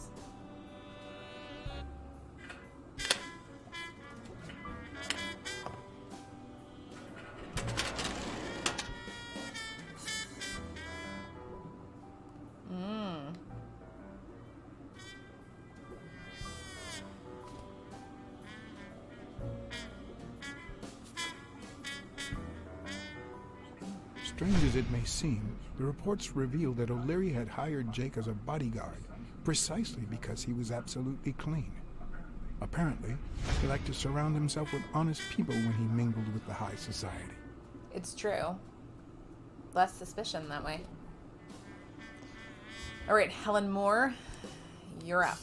Strange as it may seem, the reports reveal that O'Leary had hired Jake as a bodyguard precisely because he was absolutely clean. Apparently, he liked to surround himself with honest people when he mingled with the high society. It's true. Less suspicion that way. All right, Helen Moore, you're up.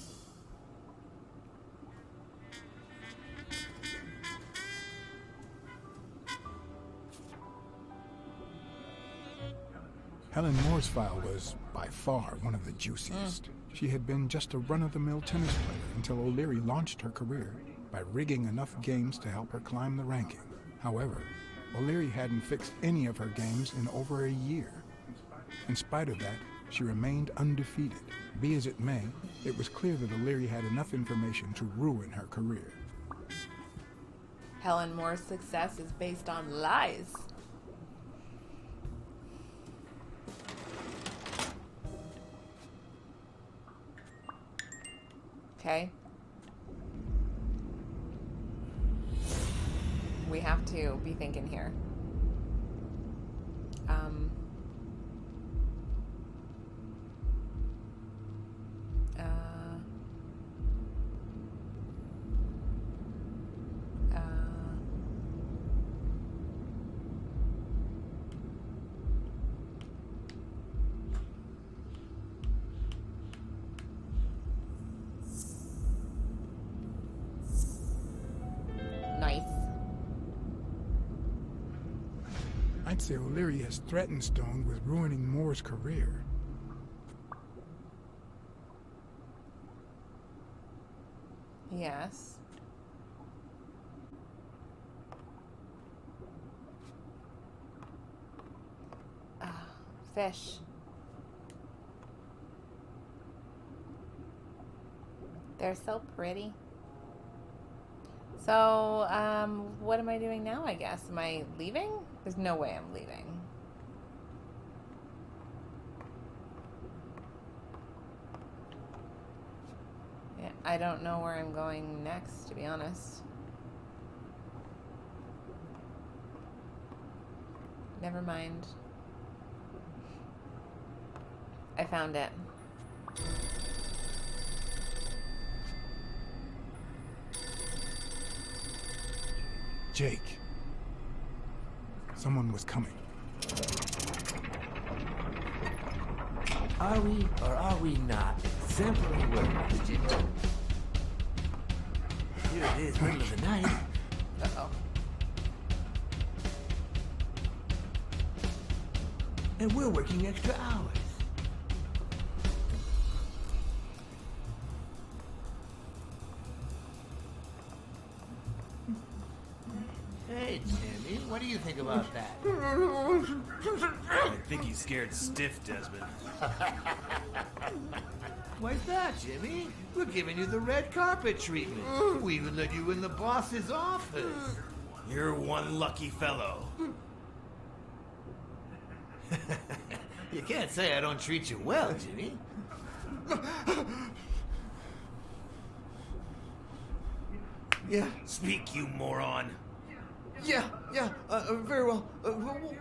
Helen Moore's file was, by far, one of the juiciest. She had been just a run-of-the-mill tennis player until O'Leary launched her career by rigging enough games to help her climb the ranking. However, O'Leary hadn't fixed any of her games in over a year. In spite of that, she remained undefeated. Be as it may, it was clear that O'Leary had enough information to ruin her career. Helen Moore's success is based on lies. Okay. We have to be thinking here. Nice. I'd say O'Leary has threatened Stone with ruining Moore's career. Yes. Ah, fish. They're so pretty. So, what am I doing now, I guess? Am I leaving? There's no way I'm leaving. Yeah, I don't know where I'm going next, to be honest. Never mind. I found it. Jake. Someone was coming. Are we or are we not exemplary workers, Jimmy? Here it is, middle of the night. Uh-oh. And we're working extra hours. Hey, Jimmy, what do you think about that? I think he's scared stiff, Desmond. Why's that, Jimmy? We're giving you the red carpet treatment. We even let you in the boss's office. You're one lucky fellow. You can't say I don't treat you well, Jimmy. Yeah. Speak, you moron. Yeah, very well.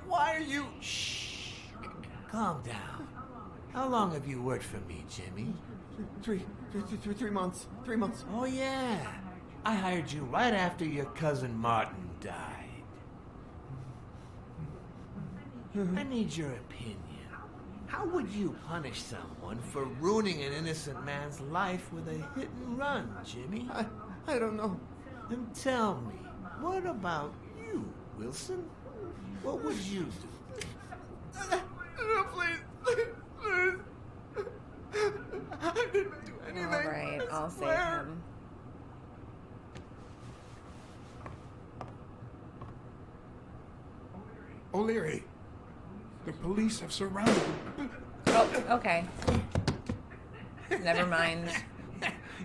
Why are you... Shh. Calm down. How long have you worked for me, Jimmy? 3 months. 3 months. Oh, yeah. I hired you right after your cousin Martin died. I need your opinion. How would you punish someone for ruining an innocent man's life with a hit and run, Jimmy? I don't know. Then tell me, what about you, Wilson? What would you do? No, please. I didn't do anything. All right, I'll save him. O'Leary, the police have surrounded him. Oh, okay. Never mind.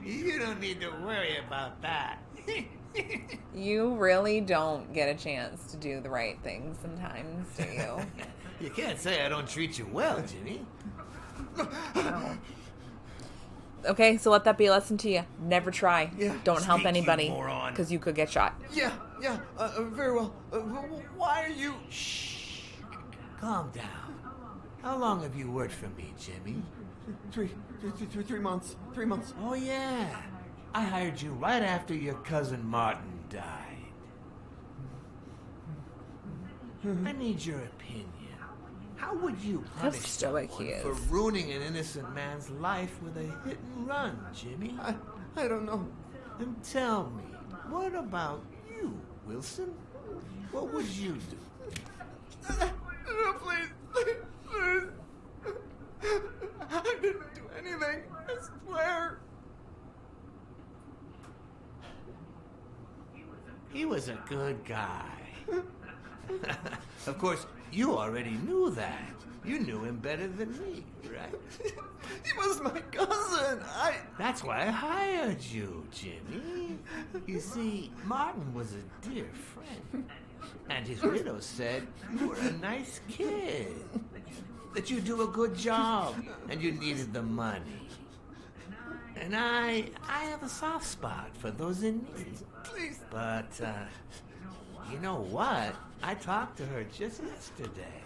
You don't need to worry about that. You really don't get a chance to do the right thing sometimes, do you? You can't say I don't treat you well, Jimmy. No. Okay, so let that be a lesson to you. Never try. Yeah. Don't help Speak, you anybody, moron. because you could get shot. Yeah, very well. Why are you... Shh. Calm down. How long have you worked for me, Jimmy? 3 months. 3 months. Oh, yeah. I hired you right after your cousin Martin died. I need your opinion. How would you punish stoic someone he is. for ruining an innocent man's life with a hit and run, Jimmy? I don't know. Then tell me, what about you, Wilson? What would you do? No, please. I didn't do anything. I swear. He was a good guy. Of course, you already knew that. You knew him better than me, right? He was my cousin. That's why I hired you, Jimmy. You see, Martin was a dear friend. And his widow said you were a nice kid. That you do a good job and you needed the money. And I have a soft spot for those in need. Please. But, you know what? I talked to her just yesterday.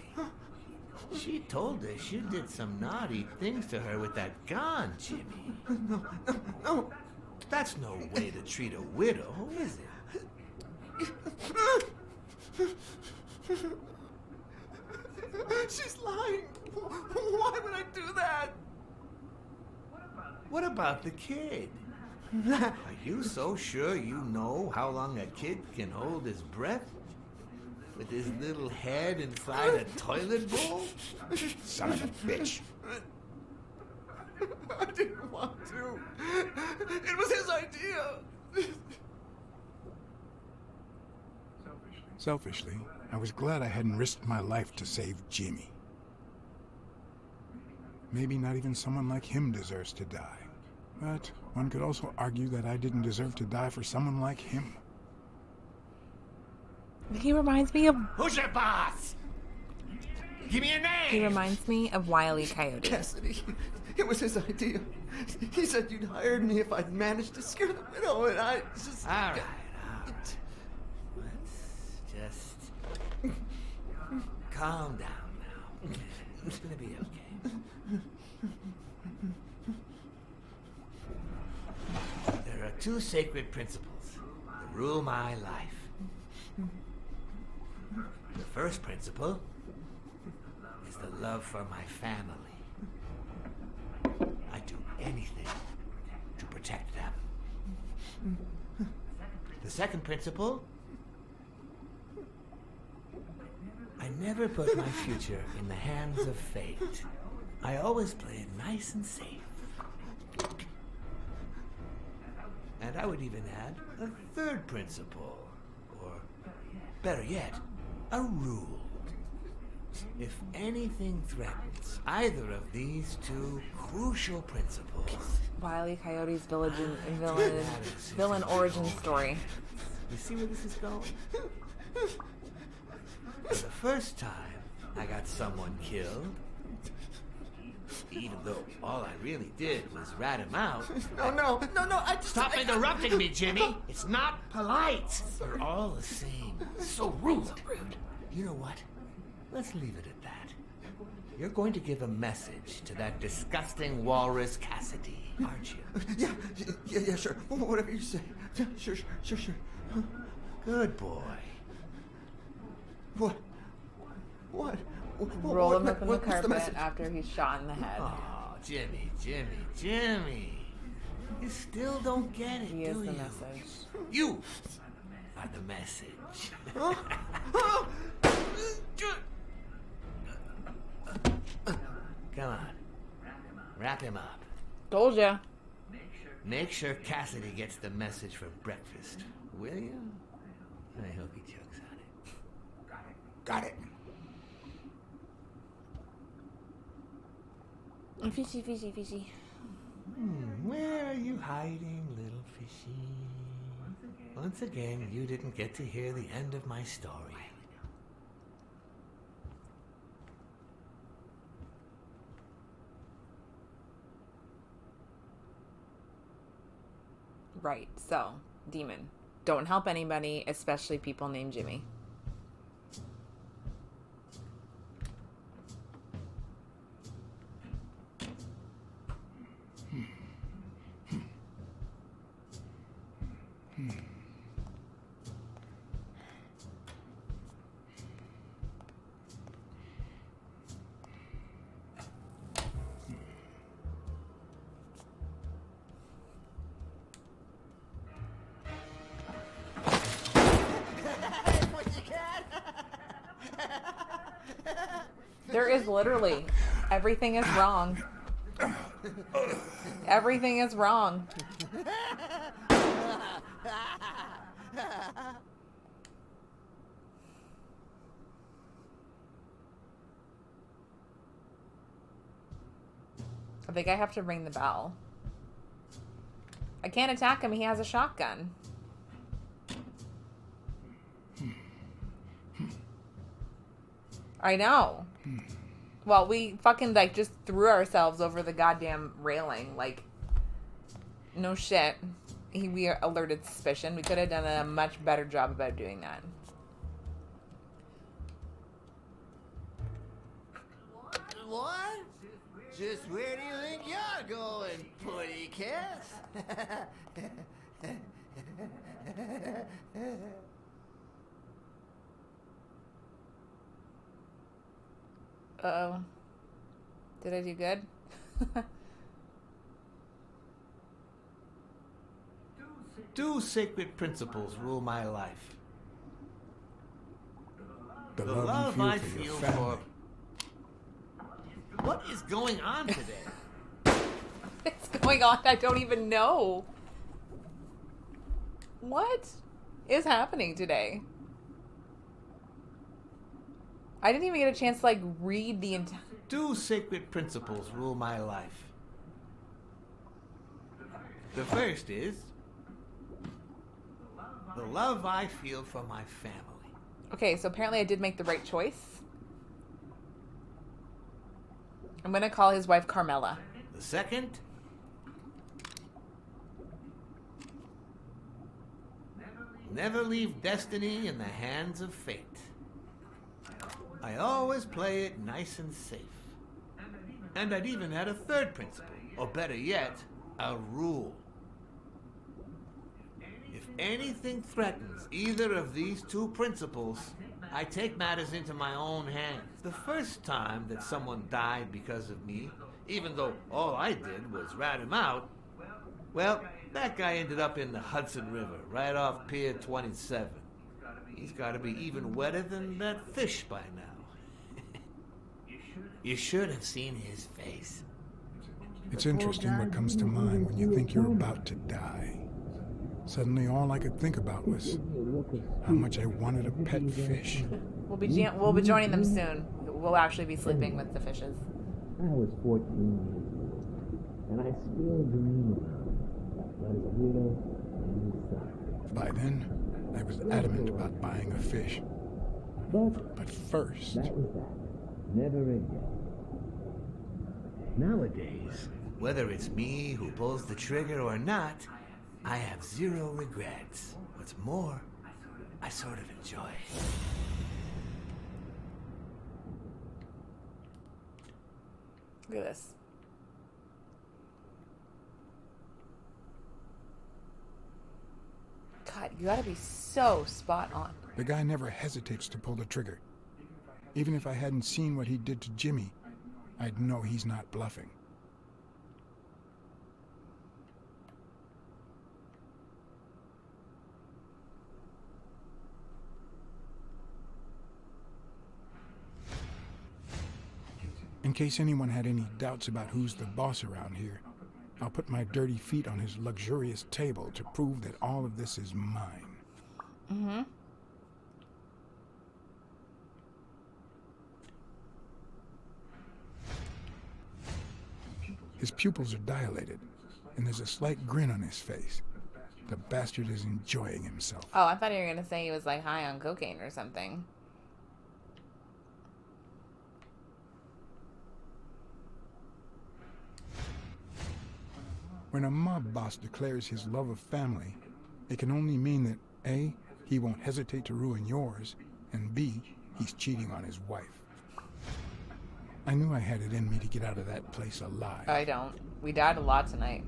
She told us you did some naughty things to her with that gun, Jimmy. No. That's no way to treat a widow, is it? She's lying. Why would I do that? What about the kid? Are you so sure you know how long a kid can hold his breath? With his little head inside a toilet bowl? Son of a bitch. I didn't want to. It was his idea. Selfishly, I was glad I hadn't risked my life to save Jimmy. Maybe not even someone like him deserves to die. But one could also argue that I didn't deserve to die for someone like him. He reminds me of... Who's your boss? Give me your name! He reminds me of Wile E. Coyote. Cassidy. It was his idea. He said you'd hired me if I'd managed to scare the widow, and I just... All right. Let's just calm down now. It's gonna be okay. There are two sacred principles that rule my life. The first principle is the love for my family. I do anything to protect them. The second principle, I never put my future in the hands of fate. I always play it nice and safe. And I would even add a third principle, or better yet, a rule. If anything threatens either of these two crucial principles, Wile E. Coyote's villain origin story. You see where this is going? For the first time I got someone killed, even though all I really did was rat him out. No, I just... Stop interrupting me, Jimmy! It's not polite! We're all the same. So rude. You know what? Let's leave it at that. You're going to give a message to that disgusting walrus Cassidy, aren't you? Yeah, sure. Whatever you say. Yeah, sure. Good boy. What? Roll him up in the what's carpet message? after he's shot in the head. Oh, Jimmy. You still don't get it, He is do the you? message. You are the message. Come on. Wrap him up. Told ya. Make sure Cassidy gets the message for breakfast, will you? I hope he chokes on it. Got it. Fishy. Where are you hiding, little fishy? Once again, you didn't get to hear the end of my story. Right, so, demon. Don't help anybody, especially people named Jimmy. There is literally, everything is wrong. Everything is wrong. I think I have to ring the bell. I can't attack him. He has a shotgun. I know. Well, we fucking, like, just threw ourselves over the goddamn railing. Like, no shit. We alerted suspicion. We could have done a much better job about doing that. What? Just where do you think you're going, putty kiss? Uh-oh. Did I do good? Two sacred principles rule my life. The The love you I feel for your feel family. What is going on today? What's going on? I don't even know. What is happening today? I didn't even get a chance to like read the entire. 2 sacred principles rule my life. The first is the love I feel for my family. Okay, so apparently I did make the right choice. I'm gonna call his wife Carmela. The second, never leave destiny in the hands of fate. I always play it nice and safe. And I'd even add a third principle, or better yet, a rule. If anything threatens either of these 2 principles, I take matters into my own hands. The first time that someone died because of me, even though all I did was rat him out, well, that guy ended up in the Hudson River, right off Pier 27. He's got to be even wetter than that fish by now. You should have seen his face. It's interesting what comes to mind when you think you're about to die. Suddenly, all I could think about was how much I wanted a pet fish. We'll be joining them soon. We'll actually be sleeping with the fishes. I was 14 years old, and I still dream about his widow and his son. By then, I was adamant about buying a fish. But first... That was that. Never again. Nowadays, whether it's me who pulls the trigger or not, I have 0 regrets. What's more, I sort of enjoy it. Look at this. God, you gotta be so spot on. The guy never hesitates to pull the trigger. Even if I hadn't seen what he did to Jimmy, I'd know he's not bluffing. In case anyone had any doubts about who's the boss around here, I'll put my dirty feet on his luxurious table to prove that all of this is mine. Mm-hmm. His pupils are dilated, and there's a slight grin on his face. The bastard is enjoying himself. Oh, I thought you were gonna say he was like high on cocaine or something. When a mob boss declares his love of family, it can only mean that A, he won't hesitate to ruin yours, and B, he's cheating on his wife. I knew I had it in me to get out of that place alive. I don't. We died a lot tonight.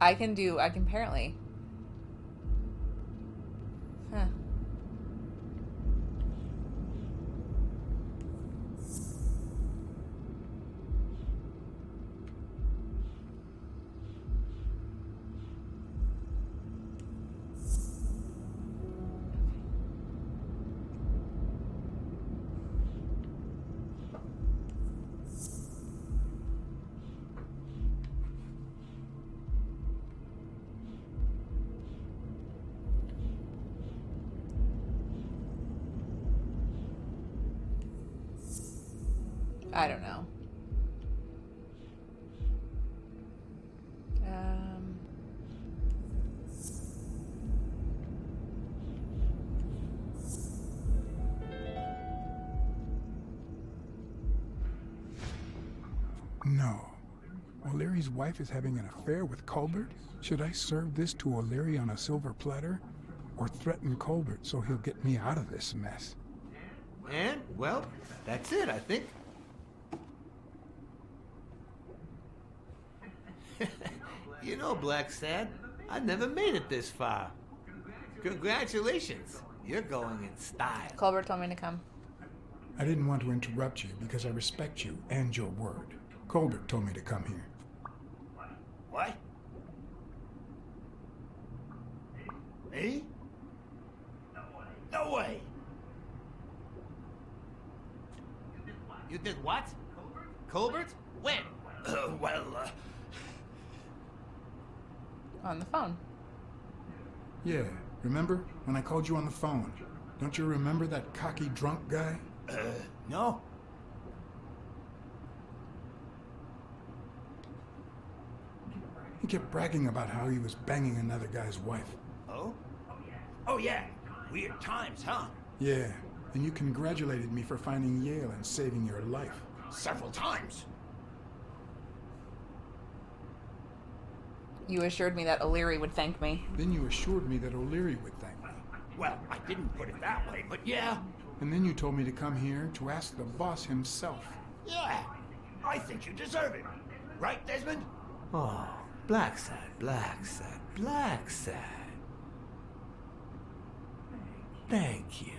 I can apparently. Huh. I don't know. No. O'Leary's wife is having an affair with Colbert? Should I serve this to O'Leary on a silver platter? Or threaten Colbert so he'll get me out of this mess? And, well, that's it, I think. You know, Blacksad, I never made it this far. Congratulations. You're going in style. Colbert told me to come. I didn't want to interrupt you because I respect you and your word. Colbert told me to come here. What? Me? No way! You did what? Colbert? When? On the phone. Yeah, remember when I called you on the phone? Don't you remember that cocky drunk guy? No. He kept bragging about how he was banging another guy's wife. Oh? Oh, yeah. Weird times, huh? Yeah, and you congratulated me for finding Yale and saving your life. Several times. You assured me that O'Leary would thank me. Then you assured me that O'Leary would thank me. Well, I didn't put it that way, but yeah. And then you told me to come here to ask the boss himself. Yeah. I think you deserve it. Right, Desmond? Oh, Blacksad, Blacksad, Blacksad. Thank you.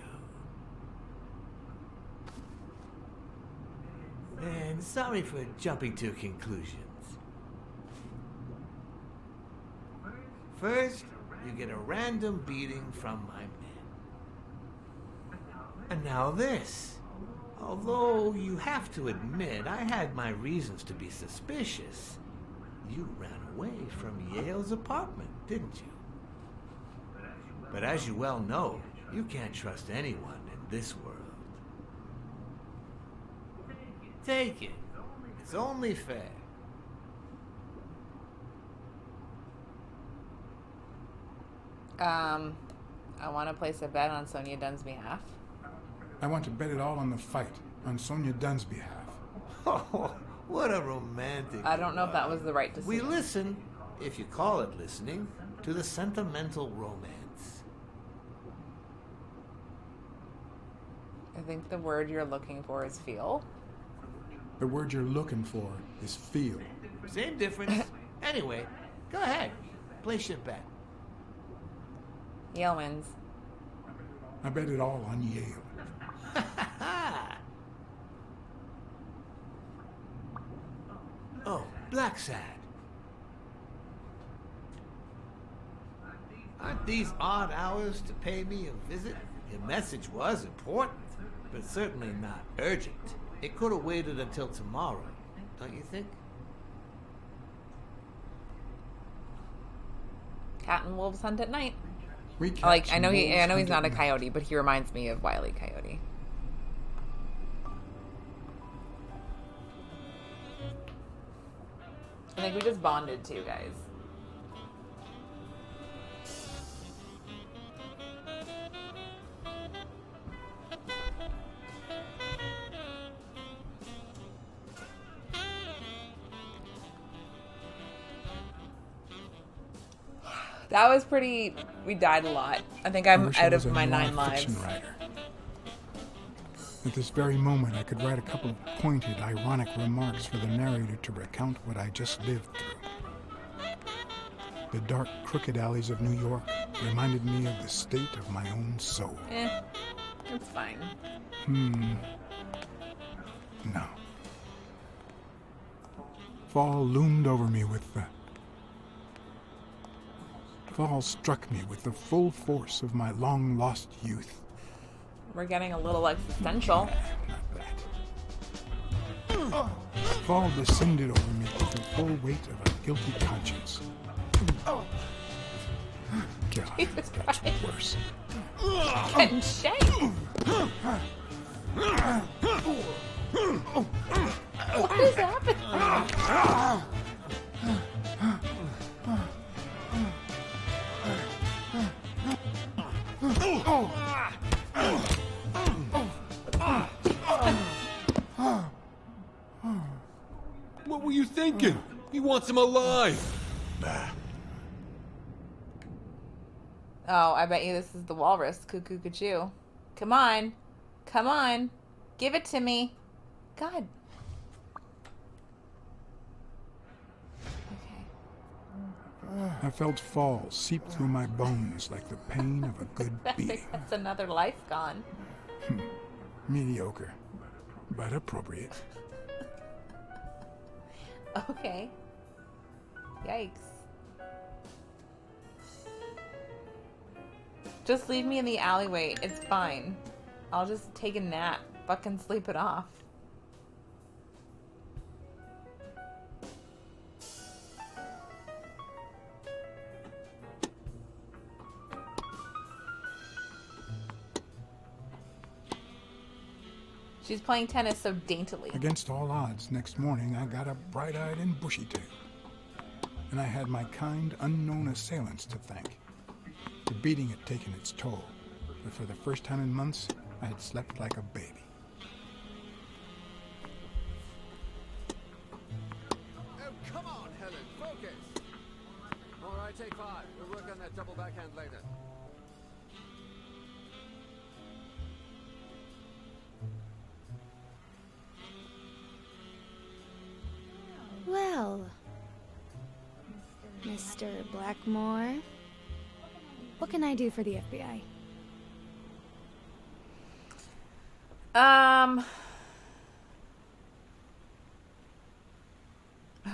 And sorry for jumping to conclusions. First, you get a random beating from my men. And now this. Although you have to admit, I had my reasons to be suspicious. You ran away from Yale's apartment, didn't you? But as you well know, you can't trust anyone in this world. Take it. It's only fair. I want to place a bet on Sonia Dunn's behalf. I want to bet it all on the fight, on Sonia Dunn's behalf. Oh, what a romantic. I don't know if that was the right decision. We listen, if you call it listening, to the sentimental romance. I think the word you're looking for is feel. The word you're looking for is feel. Same difference. Anyway, go ahead. Place your bet. Yale wins. I bet it all on Yale. Oh, Blacksad. Aren't these odd hours to pay me a visit? Your message was important, but certainly not urgent. It could have waited until tomorrow, don't you think? Cat and wolves hunt at night. We I know wolves he's hunt not a at night. coyote, but he reminds me of Wile E. Coyote. I think we just bonded too, guys. That was pretty... We died a lot. I think I'm out of my 9 lives. Writer. At this very moment, I could write a couple of pointed, ironic remarks for the narrator to recount what I just lived through. The dark, crooked alleys of New York reminded me of the state of my own soul. It's fine. No. Fall loomed over me with the... Fall struck me with the full force of my long-lost youth. We're getting a little existential. Not that. Fall descended over me with the full weight of a guilty conscience. God, Jesus that's Christ. worse. Getting shanked. What is happening? What were you thinking? He wants him alive. Oh, I bet you this is the walrus. Cuckoo, cuckoo. Come on. Come on. Give it to me. God. Okay. I felt fall seep through my bones like the pain of a good I think beating. that's another life gone. Mediocre, but appropriate. Okay. Yikes. Just leave me in the alleyway. It's fine. I'll just take a nap. Fucking sleep it off. She's playing tennis so daintily. Against all odds, next morning I got up bright-eyed and bushy-tailed. And I had my kind, unknown assailants to thank. The beating had taken its toll, but for the first time in months, I had slept like a baby. Oh, come on, Helen, focus! All right, take 5. We'll work on that double backhand later. Well, Mr. Blackmore, what can I do for the FBI?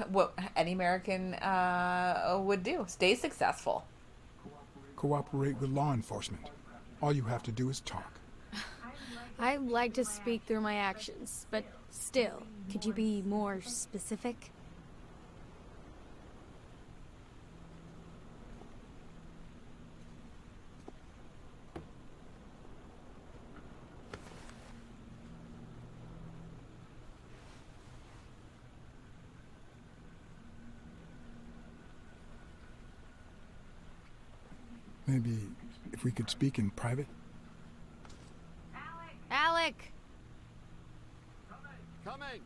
What any American would do. Stay successful. Cooperate with law enforcement. All you have to do is talk. I like to speak through my actions, but still, could you be more specific? Maybe if we could speak in private? Alec! Coming!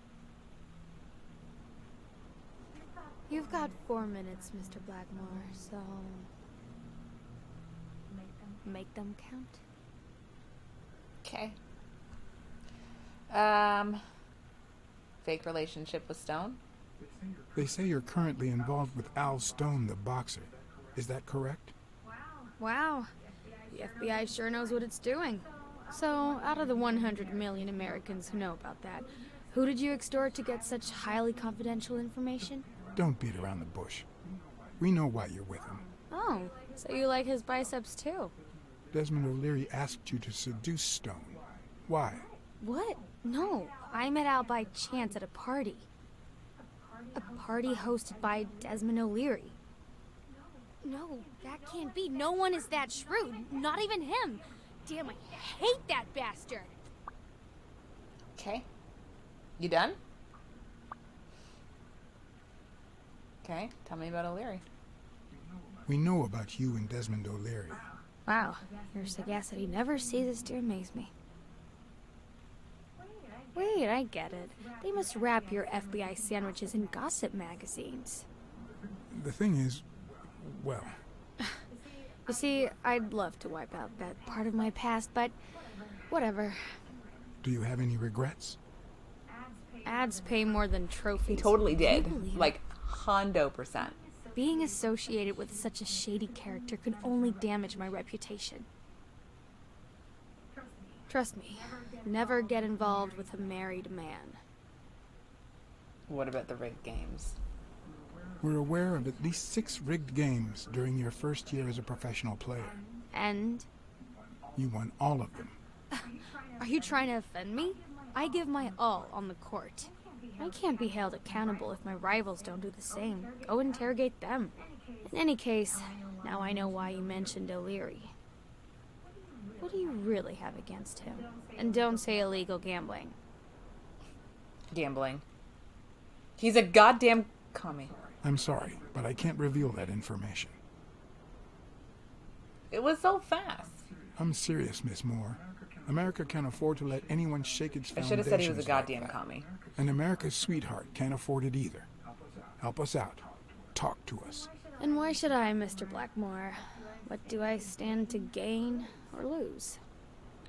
You've got 4 minutes, Mr. Blackmore, so... make them count. Okay. Fake relationship with Stone? They say you're currently involved with Al Stone, the boxer. Is that correct? Wow. The FBI sure knows what it's doing. So, out of the 100 million Americans who know about that, who did you extort to get such highly confidential information? Don't beat around the bush. We know why you're with him. Oh, so you like his biceps too? Desmond O'Leary asked you to seduce Stone. Why? What? No, I met Al by chance at a party. A party hosted by Desmond O'Leary. No, that can't be. No one is that shrewd. Not even him. Damn, I hate that bastard. Okay. You done? Okay, tell me about O'Leary. We know about you and Desmond O'Leary. Wow, your sagacity never ceases to amaze me. Wait, I get it. They must wrap your FBI sandwiches in gossip magazines. The thing is, well... You see, I'd love to wipe out that part of my past, but whatever. Do you have any regrets? Ads pay more than trophies. He totally did. Like, $100%. Being associated with such a shady character could only damage my reputation. Trust me, never get involved with a married man. What about the rigged games? We're aware of at least 6 rigged games during your first year as a professional player. And? You won all of them. Are you trying to offend me? I give my all on the court. I can't be held accountable if my rivals don't do the same. Go interrogate them. In any case, now I know why you mentioned O'Leary. What do you really have against him? And don't say illegal gambling. Gambling. He's a goddamn commie. I'm sorry, but I can't reveal that information. It was so fast. I'm serious, Miss Moore. America can't afford to let anyone shake its foundations. I should have said he was a goddamn like commie. And America's sweetheart can't afford it either. Help us out. Talk to us. And why should I, Mr. Blackmore? What do I stand to gain or lose?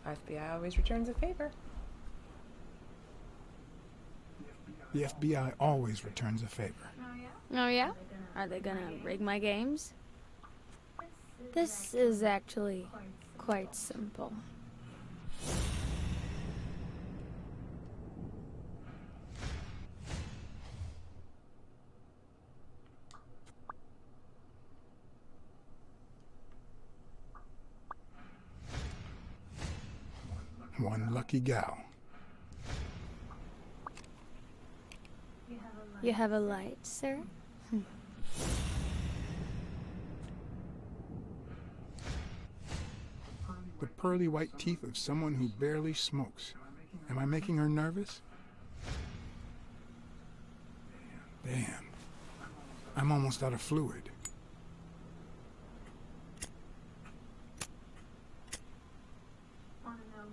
FBI always returns a favor. The FBI always returns a favor. Oh yeah? Are they gonna rig my games? This is actually quite simple. One lucky gal. You have a light, sir? The pearly white teeth of someone who barely smokes. Am I making her nervous? Damn. I'm almost out of fluid.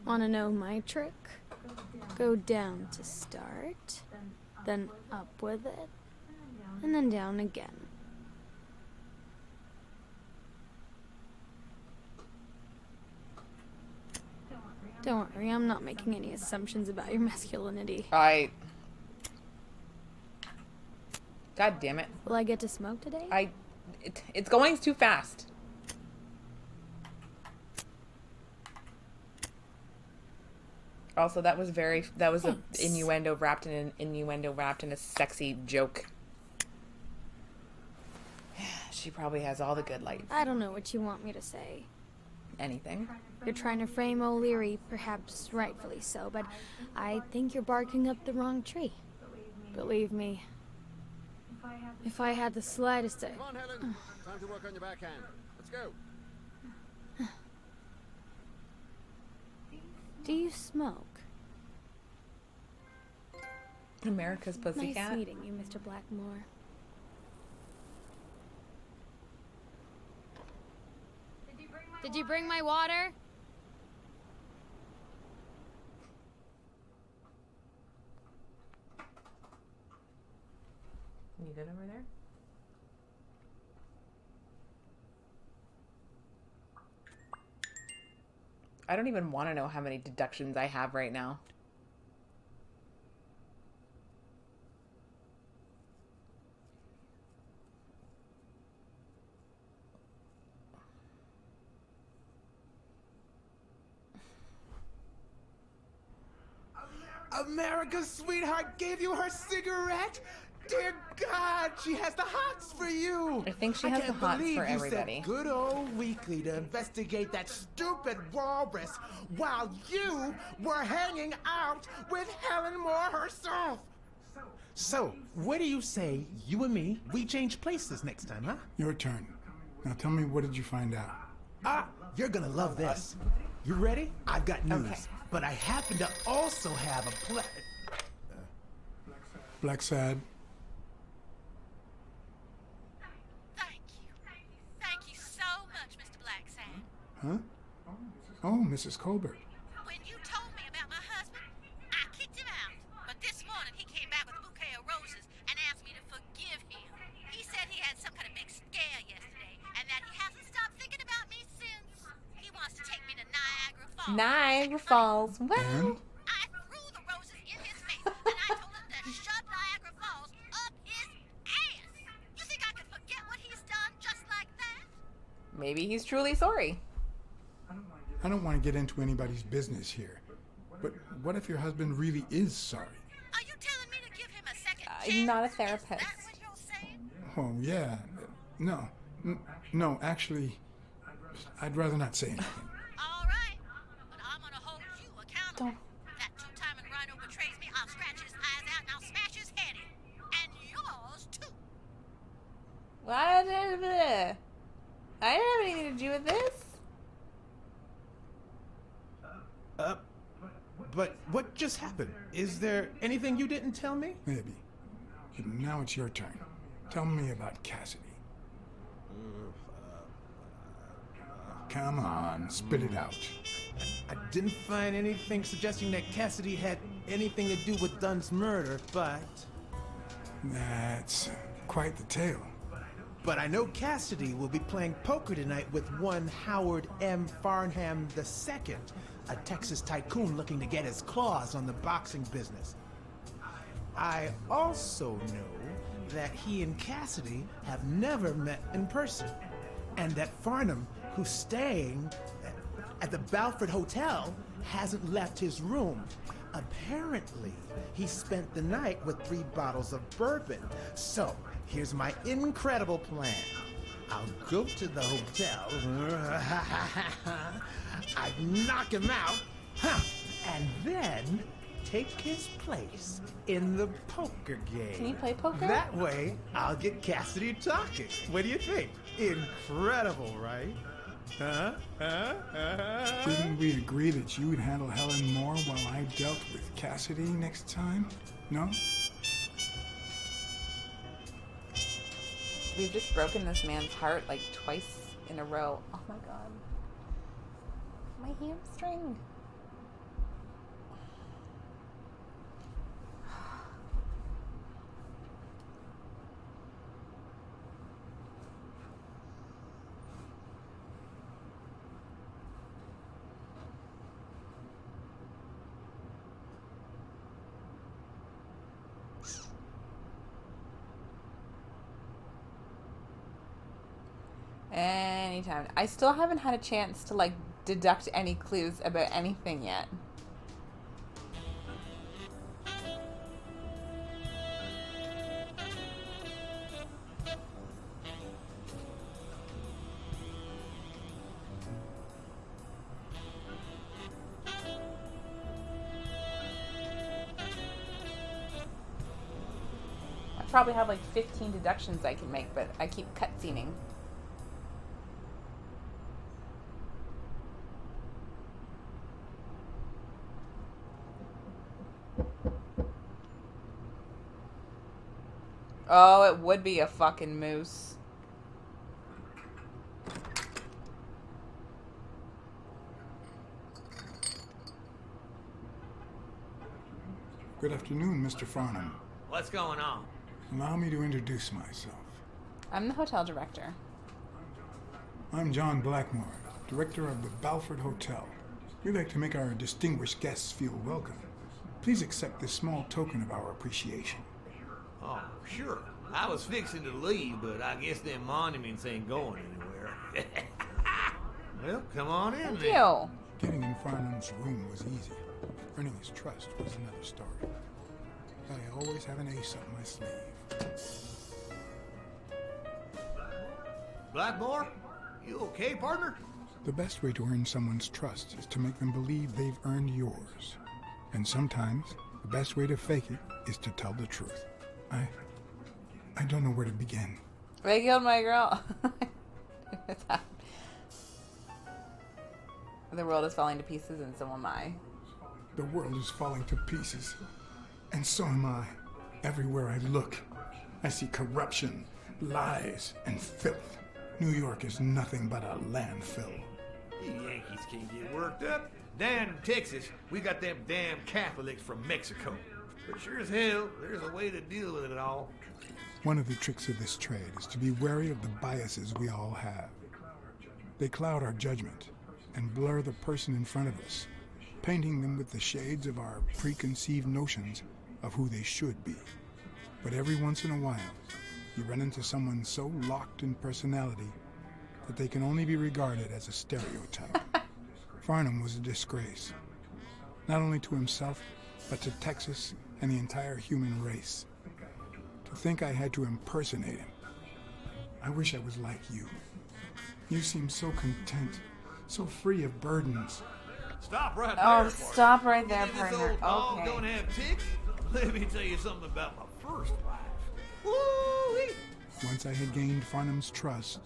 Wanna know my trick? Go down to start, then up with it, and then down again. Don't worry, I'm not making any assumptions about your masculinity. God damn it. Will I get to smoke today? It's going too fast. Also, that was an innuendo wrapped in an innuendo wrapped in a sexy joke. She probably has all the good lights. I don't know what you want me to say. Anything. You're trying to frame O'Leary, perhaps rightfully so, but I think you're barking up the wrong tree. Believe me, if I had the slightest... Come on, Helen. Time to work on your backhand. Let's go. Do you smoke? America's Pussycat. Nice meeting you, Mr. Blackmore. Did you bring my water? You good over there? I don't even want to know how many deductions I have right now. America's sweetheart gave you her cigarette? Dear God, she has the hots for you. I think she has the hots for everybody. You sent good old Weekly to investigate that stupid walrus while you were hanging out with Helen Moore herself. So, what do you say, you and me, we change places next time, huh? Your turn. Now tell me, what did you find out? You're gonna love this. You ready? I've got news. Okay. But I happen to also have a Blacksad. Thank you so much, Mr. Blacksad. Huh? Oh, Mrs. Colbert. When you told me about my husband, I kicked him out. But this morning he came back with a bouquet of roses and asked me to forgive him. He said he had some kind of big scare yesterday and that he hasn't stopped thinking about me since. He wants to take me to Niagara Falls. Niagara Falls. What? I threw the roses in his face and I told him to shove Niagara Falls up his ass. You think I could forget what he's done just like that? Maybe he's truly sorry. I don't want to get into anybody's business here, but what if your husband really is sorry? Are you telling me to give him a second chance? I'm not a therapist. Is that what you're saying? Oh, yeah. No, actually, I'd rather not say anything. All right, but I'm gonna hold you accountable. That two-timing rhino betrays me, I'll scratch his eyes out and I'll smash his head in. And yours, too. What? I didn't have anything to do with this. But what just happened? Is there anything you didn't tell me? Maybe. But now it's your turn. Tell me about Cassidy. Come on, spit it out. I didn't find anything suggesting that Cassidy had anything to do with Dunn's murder, but... That's quite the tale. But I know Cassidy will be playing poker tonight with one Howard M. Farnham II, a Texas tycoon looking to get his claws on the boxing business. I also know that he and Cassidy have never met in person, and that Farnham, who's staying at the Balford Hotel, hasn't left his room. Apparently, he spent the night with 3 bottles of bourbon. So, here's my incredible plan. I'll go to the hotel, I'd knock him out, and then take his place in the poker game. Can you play poker? That way, I'll get Cassidy talking. What do you think? Incredible, right? Huh? Didn't we agree that you would handle Helen more while I dealt with Cassidy next time? No? We've just broken this man's heart like twice in a row. Oh my god. My hamstring. Anytime. I still haven't had a chance to like deduct any clues about anything yet. I probably have like 15 deductions I can make, but I keep cutscening. Oh, it would be a fucking moose. Good afternoon, Mr. Farnham. What's going on? Allow me to introduce myself. I'm the hotel director. I'm John Blackmore, director of the Balford Hotel. We'd like to make our distinguished guests feel welcome. Please accept this small token of our appreciation. Oh, sure. I was fixing to leave, but I guess them monuments ain't going anywhere. Well, come on in Thank then. you. Getting in Farnham's room was easy. Earning his trust was another story. I always have an ace up my sleeve. Blackmore? You okay, partner? The best way to earn someone's trust is to make them believe they've earned yours. And sometimes, the best way to fake it is to tell the truth. I don't know where to begin. They killed my girl. The world is falling to pieces and so am I. The world is falling to pieces. And so am I. Everywhere I look, I see corruption, lies, and filth. New York is nothing but a landfill. You Yankees can't get worked up. Down in Texas, we got them damn Catholics from Mexico. But sure as hell, there's a way to deal with it all. One of the tricks of this trade is to be wary of the biases we all have. They cloud our judgment and blur the person in front of us, painting them with the shades of our preconceived notions of who they should be. But every once in a while, you run into someone so locked in personality that they can only be regarded as a stereotype. Farnham was a disgrace, not only to himself, but to Texas and the entire human race. To think I had to impersonate him. I wish I was like you. You seem so content, so free of burdens. Stop right there. Oh, stop right there, You think this partner. old dog Okay. don't have ticks? Let me tell you something about my first wife. Woo-wee! Once I had gained Farnham's trust,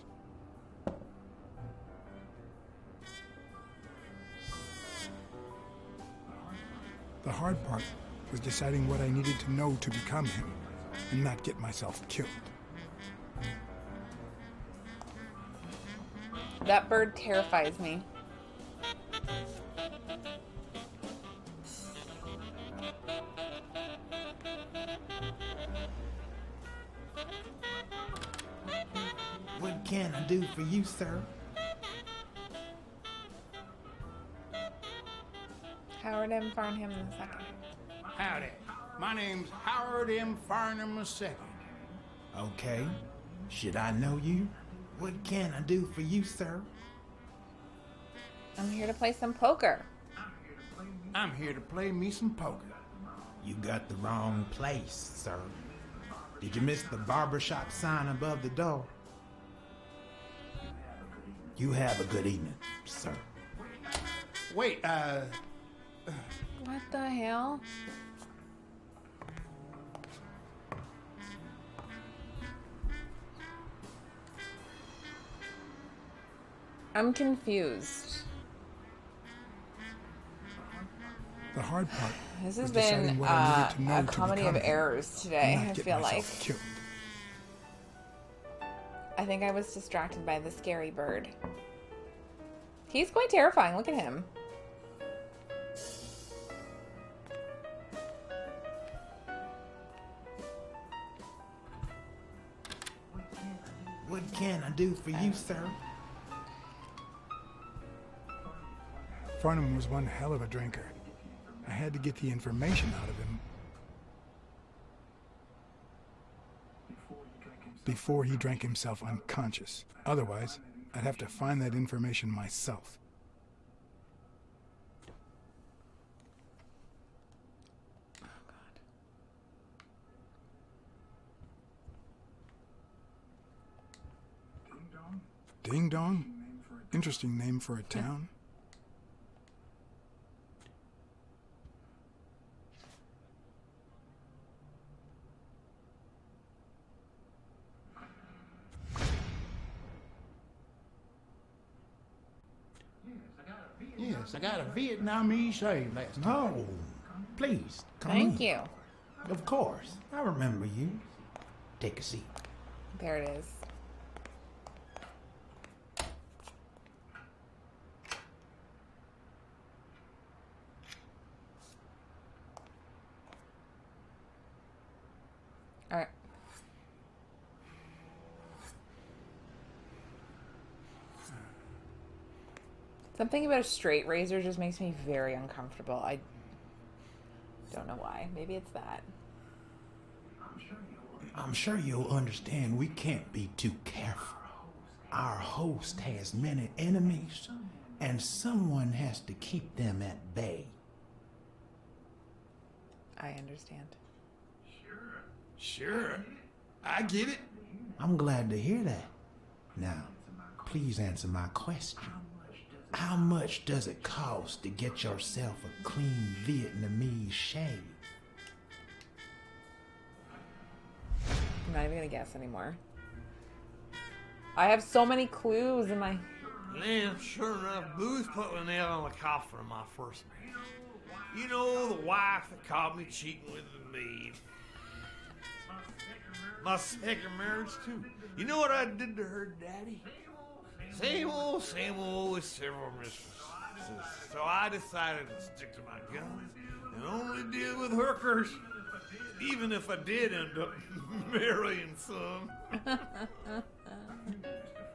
the hard part was deciding what I needed to know to become him and not get myself killed. That bird terrifies me. What can I do for you, sir? Howard M. Farnham II. Howdy. My name's Howard M. Farnham II. Okay. Should I know you? What can I do for you, sir? I'm here to play some poker. I'm here to play me some poker. You got the wrong place, sir. Did you miss the barbershop sign above the door? You have a good evening, sir. Wait, What the hell? I'm confused. The hard part. This was has been deciding what I needed to know a to comedy of become him, errors today, and not I get feel like. myself killed. I think I was distracted by the scary bird. He's quite terrifying. Look at him. What can I do for you, sir? Farnham was one hell of a drinker. I had to get the information out of him before he drank himself unconscious. Otherwise, I'd have to find that information myself. Ding Dong? Interesting name for a town. Yes, I got a Vietnamese shave last night. No, please, come Thank in. you. Of course, I remember you. Take a seat. There it is. All right. Something about a straight razor just makes me very uncomfortable. I don't know why. Maybe it's that. I'm sure you'll understand we can't be too careful. Our host has many enemies, and someone has to keep them at bay. I understand. Sure. I get it. I'm glad to hear that. Now, please answer my question. How much does it cost to get yourself a clean Vietnamese shave? I'm not even gonna guess anymore. I have so many clues in my... Man, sure enough, Booth put the nail on the coffin of my first marriage. You know, the wife that caught me cheating with the maid. My second marriage, too. You know what I did to her daddy? Same old with several mistresses. So I decided to stick to my guns and only deal with hookers, even if I did end up marrying some.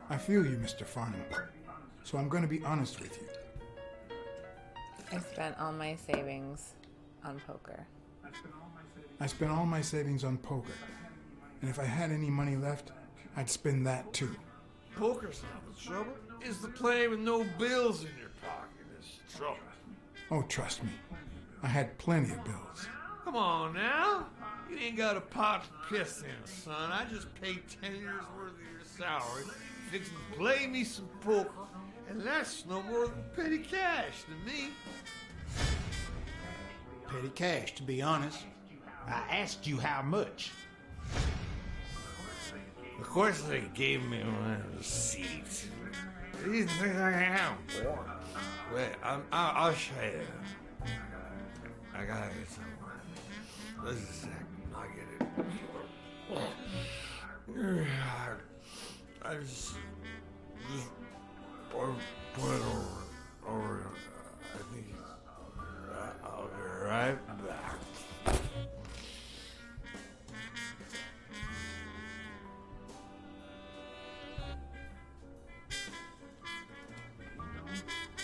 I feel you, Mr. Farnham. So I'm going to be honest with you. I spent all my savings on poker. I spent all my savings on poker. And if I had any money left, I'd spend that too. Poker's not the trouble. It's the playing with no bills in your pocket is the trouble. Oh, trust me. I had plenty of bills. Come on now. You ain't got a pot to piss in, son. I just paid 10 years worth of your salary, fixing to play me some poker, and that's no more than petty cash to me. Petty cash, to be honest. I asked you how much. Of course they gave me my receipt. These things I have bored. Wait, I'll show you. I gotta get somewhere. Just a sec. I'll get it. I just put it over. I think I'll be right back.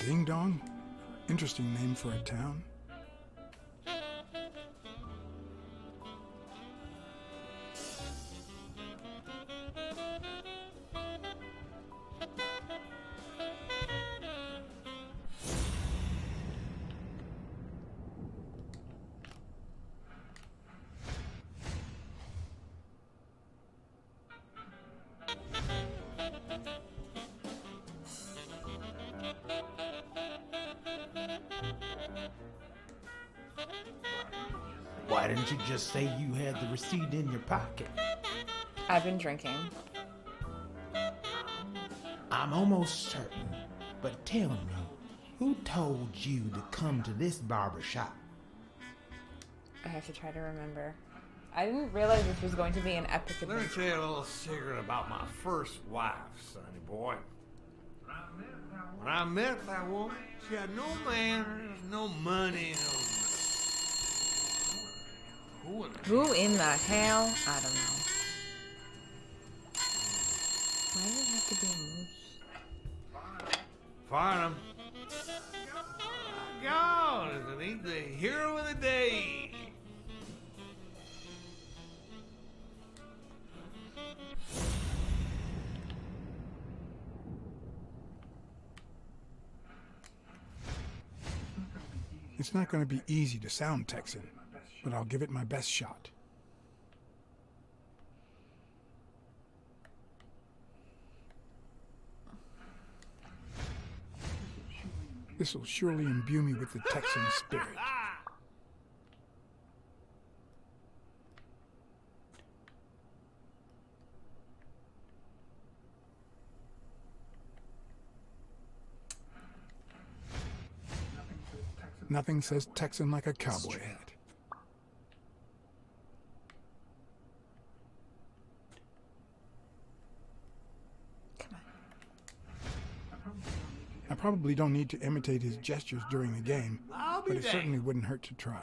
Ding Dong? Interesting name for a town. Why didn't you just say you had the receipt in your pocket? I've been drinking. I'm almost certain, but tell me, who told you to come to this barber shop? I have to try to remember. I didn't realize this was going to be an epic Let me adventure. tell you a little secret about my first wife, sonny boy. When I met that woman, she had no manners, no money, no... Who in the hell? I don't know. Why does it have to be a moose? Farnham. My God, isn't he the hero of the day? It's not going to be easy to sound Texan, but I'll give it my best shot. This will surely imbue me with the Texan spirit. Nothing says Texan like a cowboy hat. I probably don't need to imitate his gestures during the game, but it certainly wouldn't hurt to try.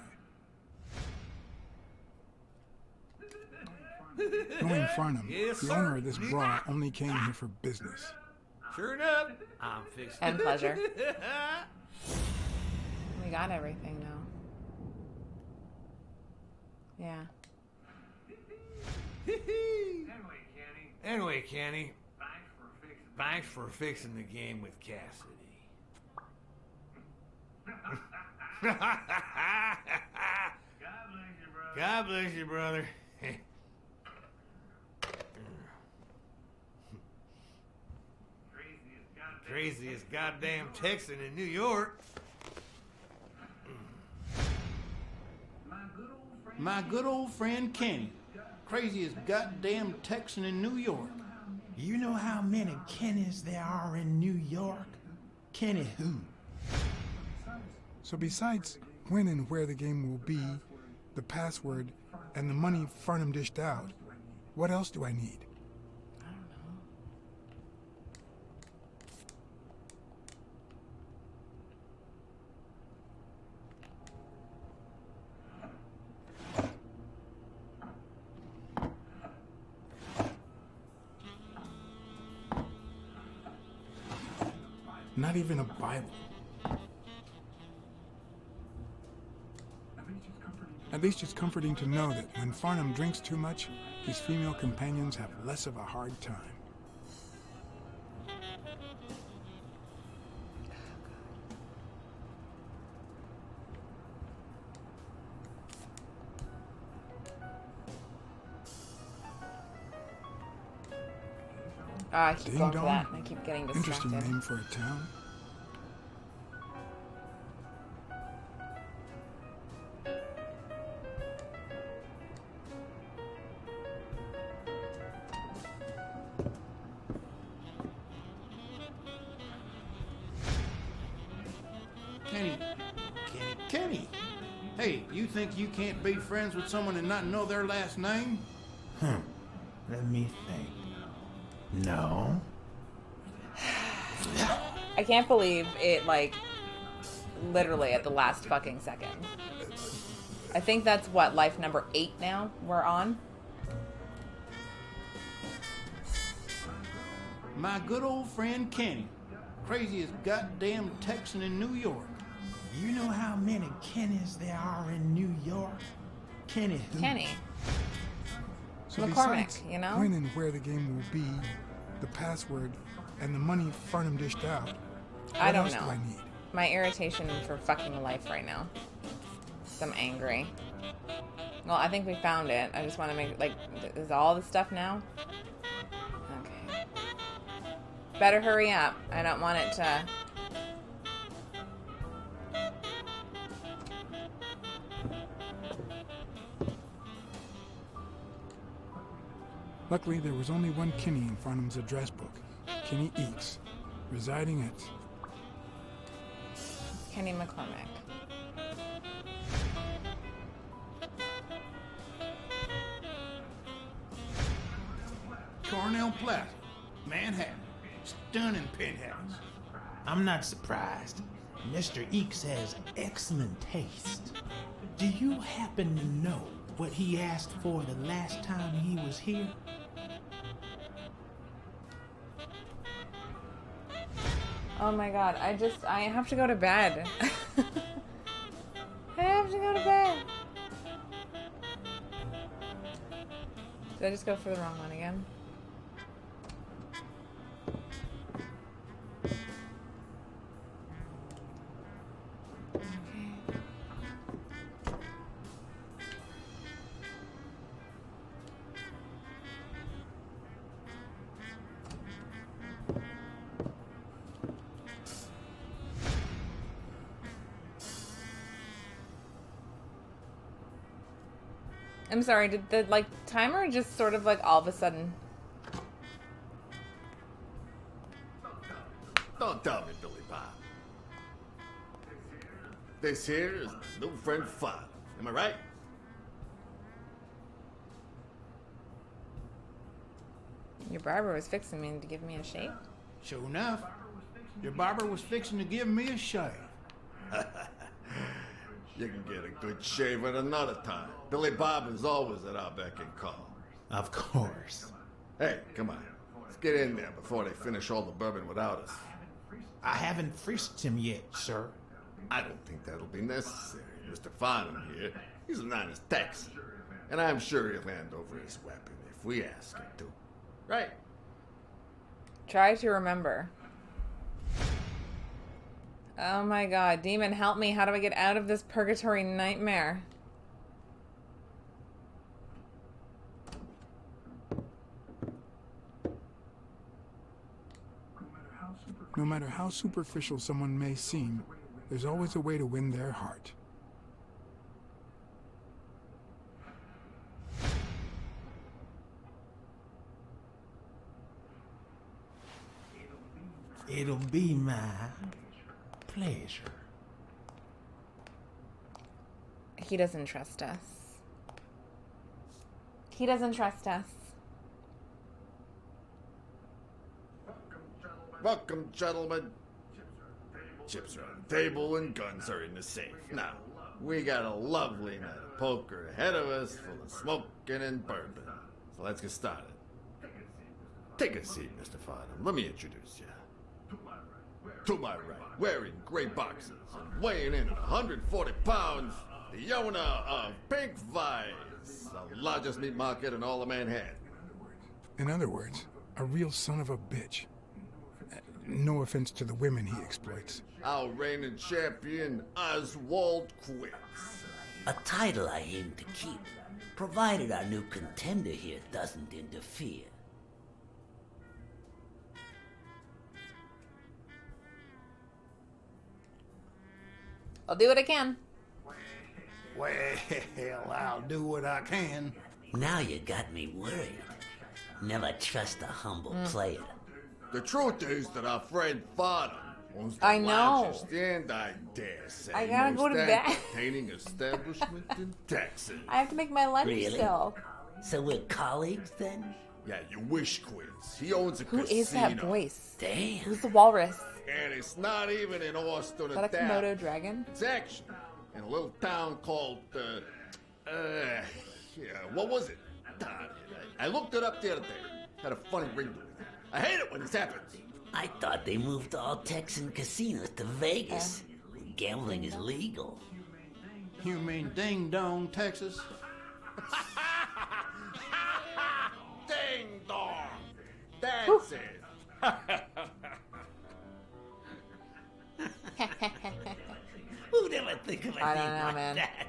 Knowing Farnham, the owner of this brawl only came here for business. Sure enough, I'm fixing And pleasure. We got everything now. Yeah. Anyway, Kenny. Thanks for fixing the game with Cassidy. God bless you, brother. Craziest goddamn Texan in New York. My good old friend Kenny. Craziest goddamn Texan in New York. You know how many Kennys there are in New York? Kenny who? So besides when and where the game will be, the password, and the money Farnham dished out, what else do I need? Not even a Bible. At least it's comforting to know that when Farnham drinks too much, his female companions have less of a hard time. I keep Ding going for dong. that, and I keep getting distracted. Interesting name for a town. Kenny! Hey, you think you can't be friends with someone and not know their last name? Let me think. No. I can't believe it, like, literally at the last fucking second. I think that's what, life number 8 now we're on. My good old friend Kenny. Craziest goddamn Texan in New York. You know how many Kennys there are in New York? Kenny who? Kenny. So McCormick, besides you know? when and where the game will be, the password, and the money Farnham dished out, I what don't else know. do I need? My irritation for fucking life right now. I'm angry. Well, I think we found it. I just want to make, like, is all the stuff now? Okay. Better hurry up. I don't want it to... Luckily, there was only one Kinney in Farnham's address book, Kinney Eeks, residing at... Kenny McCormick. Cornell Plaza, Manhattan. Stunning penthouse. I'm not surprised. Mr. Eeks has excellent taste. Do you happen to know what he asked for the last time he was here? Oh my god, I have to go to bed. I have to go to bed. Did I just go for the wrong one again? I'm sorry, did the, like, timer just sort of, like, all of a sudden... Don't tell me, Billy Bob. This here is my new friend Father. Am I right? Your barber was fixing me to give me a shave? Sure enough. Your barber was fixing to give me a shave. You can get a good shave at another time. Billy Bob is always at our beck and call. Of course. Hey, come on. Let's get in there before they finish all the bourbon without us. I haven't frisked him yet, sir. I don't think that'll be necessary. Mr. Farnham here, he's an honest Texan. And I'm sure he'll hand over his weapon if we ask him to. Right? Try to remember. Oh my god, demon, help me. How do I get out of this purgatory nightmare? No matter how superficial someone may seem, there's always a way to win their heart. It'll be my pleasure. He doesn't trust us. He doesn't trust us. Welcome, gentlemen. Chips are on the table and guns are in the safe. Now, we got a lovely night of poker ahead of us full of smoking and bourbon. So let's get started. Take a seat, Mr. Farnham. Let me introduce you. To my right, wearing gray boxes and weighing in at 140 pounds, the owner of Pink Vice, the largest meat market in all of Manhattan. In other words, a real son of a bitch. No offense to the women he exploits. Our reigning champion, Oswald Quince. A title I aim to keep, provided our new contender here doesn't interfere. I'll do what I can. Well, I'll do what I can. Now you got me worried. Never trust a humble player. The truth is that our friend Farnham owns the I know. largest and I dare say I gotta go to most bed. entertaining establishment in Texas. I have to make my lunch Really? still. So we're colleagues then? Yeah, you wish, Quince. He owns a Who casino. is that voice? Damn. Who's the walrus? And it's not even in Austin Is or that a Dallas. Komodo dragon? It's actually in a little town called, what was it? Darn it. I looked it up the other day. Had a funny ring to it. I hate it when this happens. I thought they moved all Texan casinos to Vegas. Gambling is legal. You mean Ding Dong, Texas? Ding dong. That's it. Who'd ever think of a I thing don't know, like man. that?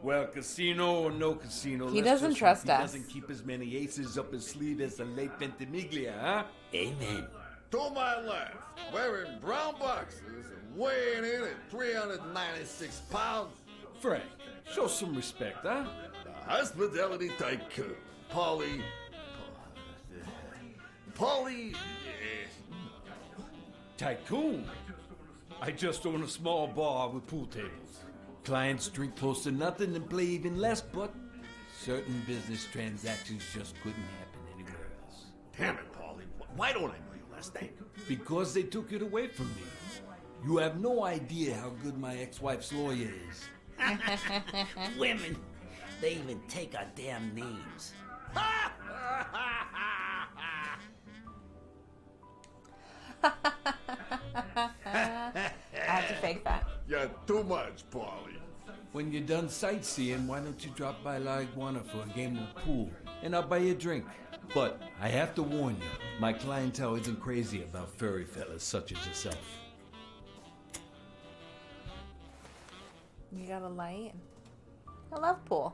Well, casino or no casino, He let's doesn't just trust hope us. He doesn't keep as many aces up his sleeve as the late Ventimiglia, huh? Amen. To my left, wearing brown boxes and weighing in at 396 pounds, Frank, show some respect, huh? the hospitality tycoon, Polly... Polly... Tycoon? I just own a small bar with pool tables. Clients drink close to nothing and play even less, but certain business transactions just couldn't happen anywhere else. Damn it, Polly. Why don't I know your last name? Because they took it away from me. You have no idea how good my ex-wife's lawyer is. Women, they even take our damn names. I have to fake that. You're too much, Polly. When you're done sightseeing, why don't you drop by La Iguana for a game of pool, and I'll buy you a drink. But I have to warn you, my clientele isn't crazy about furry fellas such as yourself. You got a light? I love pool.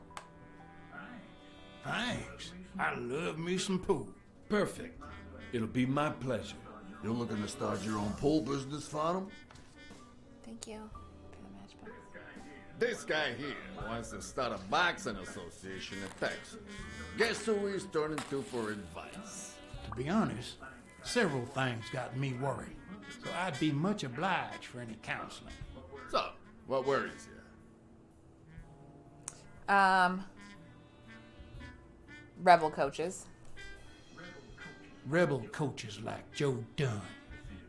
Thanks. I love me some pool. Perfect. It'll be my pleasure. You're looking to start your own pool business, Farnham? Thank you for the match box. This guy here wants to start a boxing association in Texas. Guess who he's turning to for advice? To be honest, several things got me worried, so I'd be much obliged for any counseling. So, what worries you? Rebel coaches. Rebel coaches like Joe Dunn.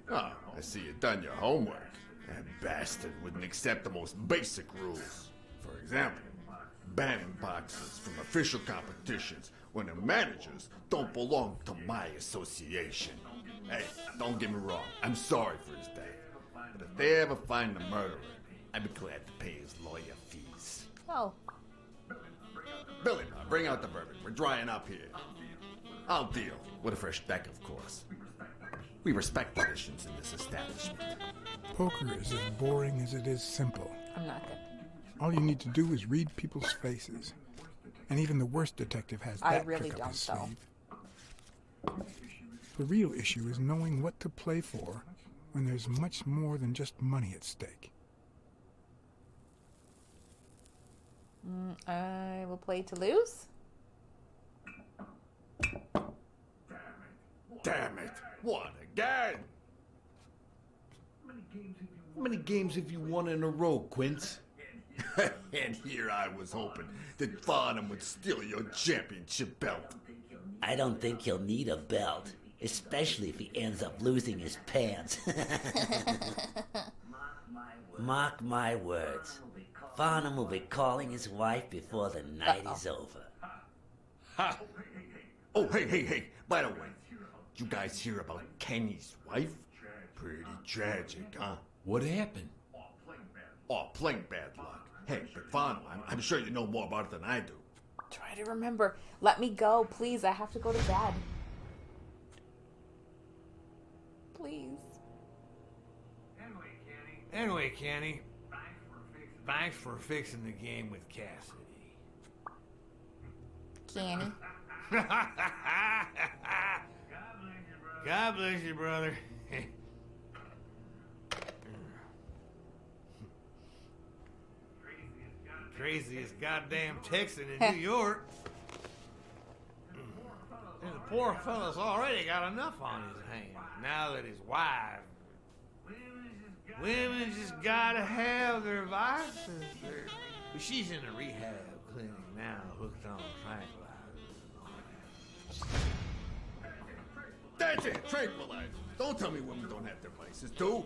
Oh, I see you done your homework. That bastard wouldn't accept the most basic rules. For example, banning boxers from official competitions when the managers don't belong to my association. Hey, don't get me wrong, I'm sorry for his death. But if they ever find the murderer, I'd be glad to pay his lawyer fees. Oh. Billy, bring out the bourbon. We're drying up here. I'll deal. With a fresh deck, of course. We respect traditions in this establishment. Poker is as boring as it is simple. I'm not good. All you need to do is read people's faces. And even the worst detective has that trick up his sleeve. The real issue is knowing what to play for when there's much more than just money at stake. I will play to lose. Damn it! What again? How many games have you won in a row, Quince? And here I was hoping that Farnham would steal your championship belt. I don't think he'll need a belt, especially if he ends up losing his pants. Mark my words. Farnham will be calling his wife before the night is over. Ha! Oh, hey, by the way, you guys hear about Kenny's wife? Pretty tragic, huh? What happened? Oh, plain bad luck. Hey, but Farnham, I'm sure you know more about it than I do. Try to remember. Let me go, please. I have to go to bed. Please. Anyway, Kenny, thanks for fixing the game with Cassidy. Kenny. God bless you, brother. Craziest goddamn Texan in New York. And the poor fella's already got enough on his hands now that his wife. Women just gotta have their vices. But she's in a rehab clinic now, hooked on tranquilizers. That's it, tranquilizers. Don't tell me women don't have their vices, too.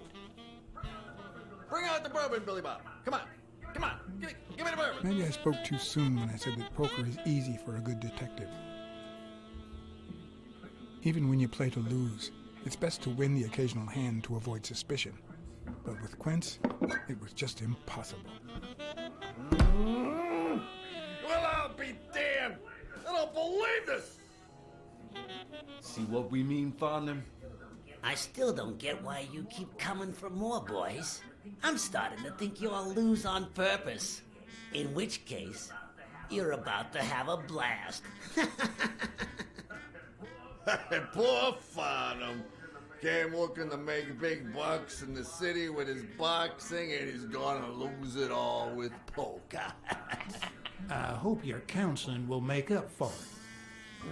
Bring out the bourbon, Billy Bob. Come on, give me the bourbon. Maybe I spoke too soon when I said that poker is easy for a good detective. Even when you play to lose, it's best to win the occasional hand to avoid suspicion. But with Quince, it was just impossible. Well, I'll be damned! I don't believe this! See what we mean, Farnham? I still don't get why you keep coming for more, boys. I'm starting to think you all lose on purpose. In which case, you're about to have a blast. Poor Farnham. Came looking to make big bucks in the city with his boxing, and he's gonna lose it all with poker. I hope your counseling will make up for it.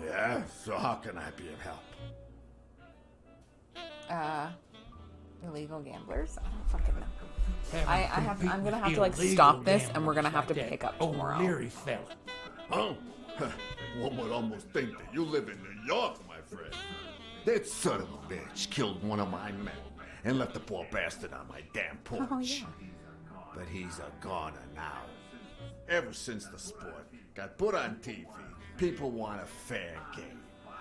Yeah, so how can I be of help? Illegal gamblers? I don't fucking know. I'm gonna have to like Illegal stop this, and we're gamblers gonna have to like that pick up old tomorrow. Leary fella. Oh, one would almost think that you live in New York, my friend. That son of a bitch killed one of my men and left the poor bastard on my damn porch. Oh, yeah. But he's a goner now. Ever since the sport got put on TV, people want a fair game,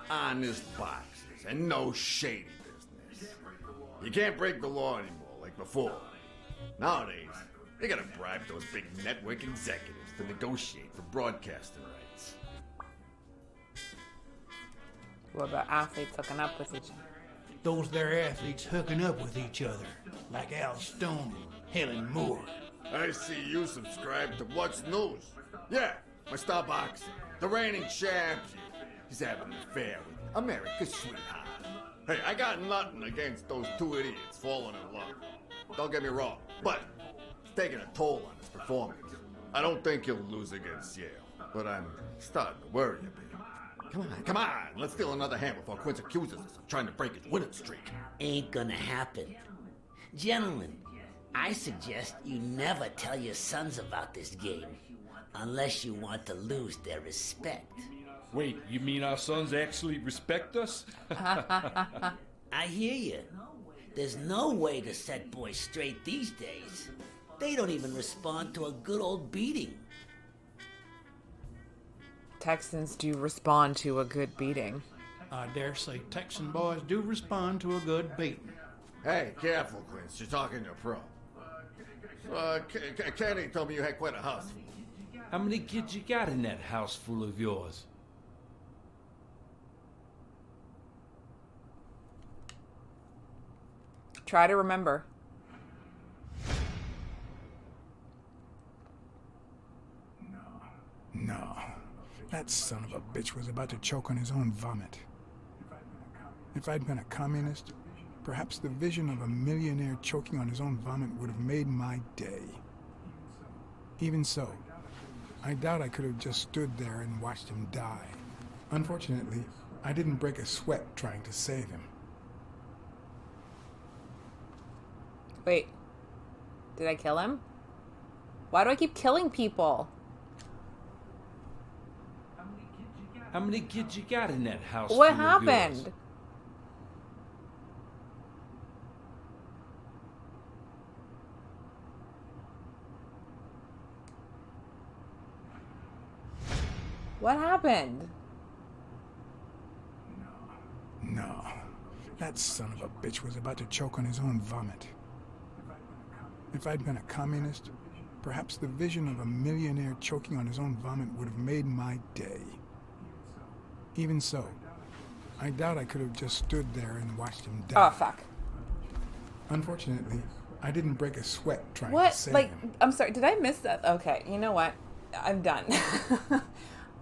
honest boxes, and no shady business. You can't break the law anymore like before. Nowadays, you gotta bribe those big network executives to negotiate for broadcasting rights. What about athletes hooking up with each other? Those there athletes hooking up with each other, like Al Stone and Helen Moore. I see you subscribe to What's News. Yeah, my star boxer, the reigning champion. He's having an affair with America's sweetheart. Hey, I got nothing against those two idiots falling in love. Don't get me wrong, but it's taking a toll on his performance. I don't think he'll lose against Yale, but I'm starting to worry a bit. Come on, let's steal another hand before Quince accuses us of trying to break his winning streak. Ain't gonna happen. Gentlemen, I suggest you never tell your sons about this game, unless you want to lose their respect. Wait, you mean our sons actually respect us? I hear you. There's no way to set boys straight these days. They don't even respond to a good old beating. Texans do respond to a good beating. I dare say Texan boys do respond to a good beating. Hey, careful, Quince. You're talking to a pro. Kenny told me you had quite a house full. How many kids you got in that house full of yours? Try to remember. No. That son of a bitch was about to choke on his own vomit. If I'd been a communist, perhaps the vision of a millionaire choking on his own vomit would have made my day. Even so, I doubt I could have just stood there and watched him die. Unfortunately, I didn't break a sweat trying to save him. Wait. Did I kill him? Why do I keep killing people? How many kids you got in that house? What full of yours? happened? What happened? No. That son of a bitch was about to choke on his own vomit. If I'd been a communist, perhaps the vision of a millionaire choking on his own vomit would have made my day. Even so, I doubt I could have just stood there and watched him die. Oh, fuck. Unfortunately, I didn't break a sweat trying to What? save Like, him. I'm sorry, did I miss that? Okay, you know what? I'm done.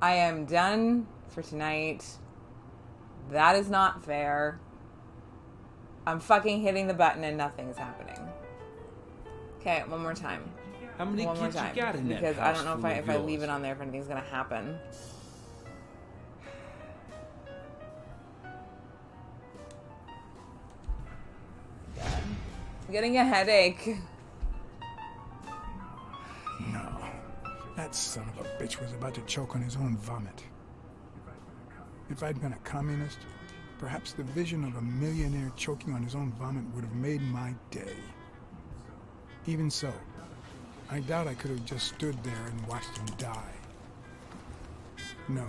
I am done for tonight. That is not fair. I'm fucking hitting the button and nothing's happening. Okay, one more time. How many one more kids time, you got in that because house I don't know full if of I leave yours? it on there if anything's gonna happen. God. I'm getting a headache. No. That son of a bitch was about to choke on his own vomit. If I'd been a communist, perhaps the vision of a millionaire choking on his own vomit would have made my day. Even so, I doubt I could have just stood there and watched him die. No,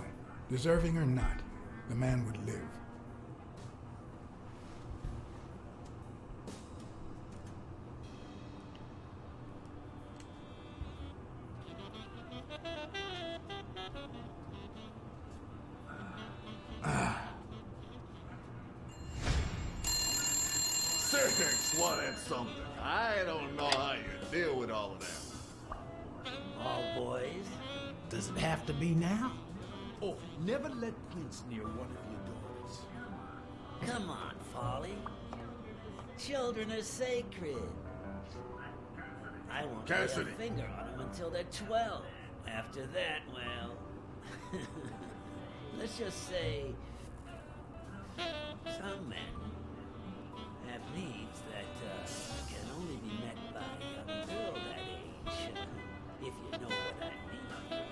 deserving or not, the man would live. Six wanted something. I don't know how you deal with all of that. All boys? Does it have to be now? Oh, never let Quince near one of your daughters. Come on, Folly. Children are sacred. I won't lay a Cassidy. finger on them until they're 12. After that, well... let's just say, some men have needs that can only be met by a young girl that age, if you know what I mean.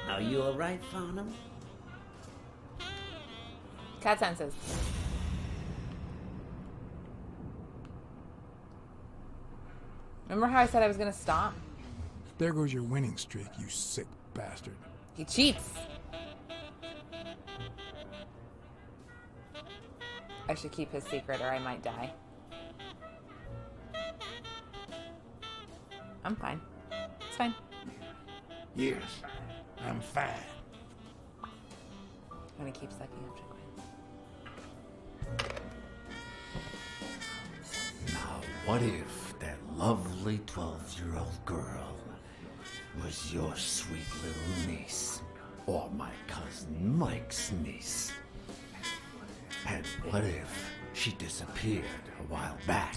Are you all right, Farnham? Cat senses. Remember how I said I was gonna stop? There goes your winning streak, you sick bastard. He cheats. I should keep his secret or I might die. I'm fine. It's fine. Yes, I'm fine. I'm gonna keep sucking up to Gwen. Now, what if that lovely 12-year-old girl was your sweet little niece, or my cousin Mike's niece? And what if she disappeared a while back?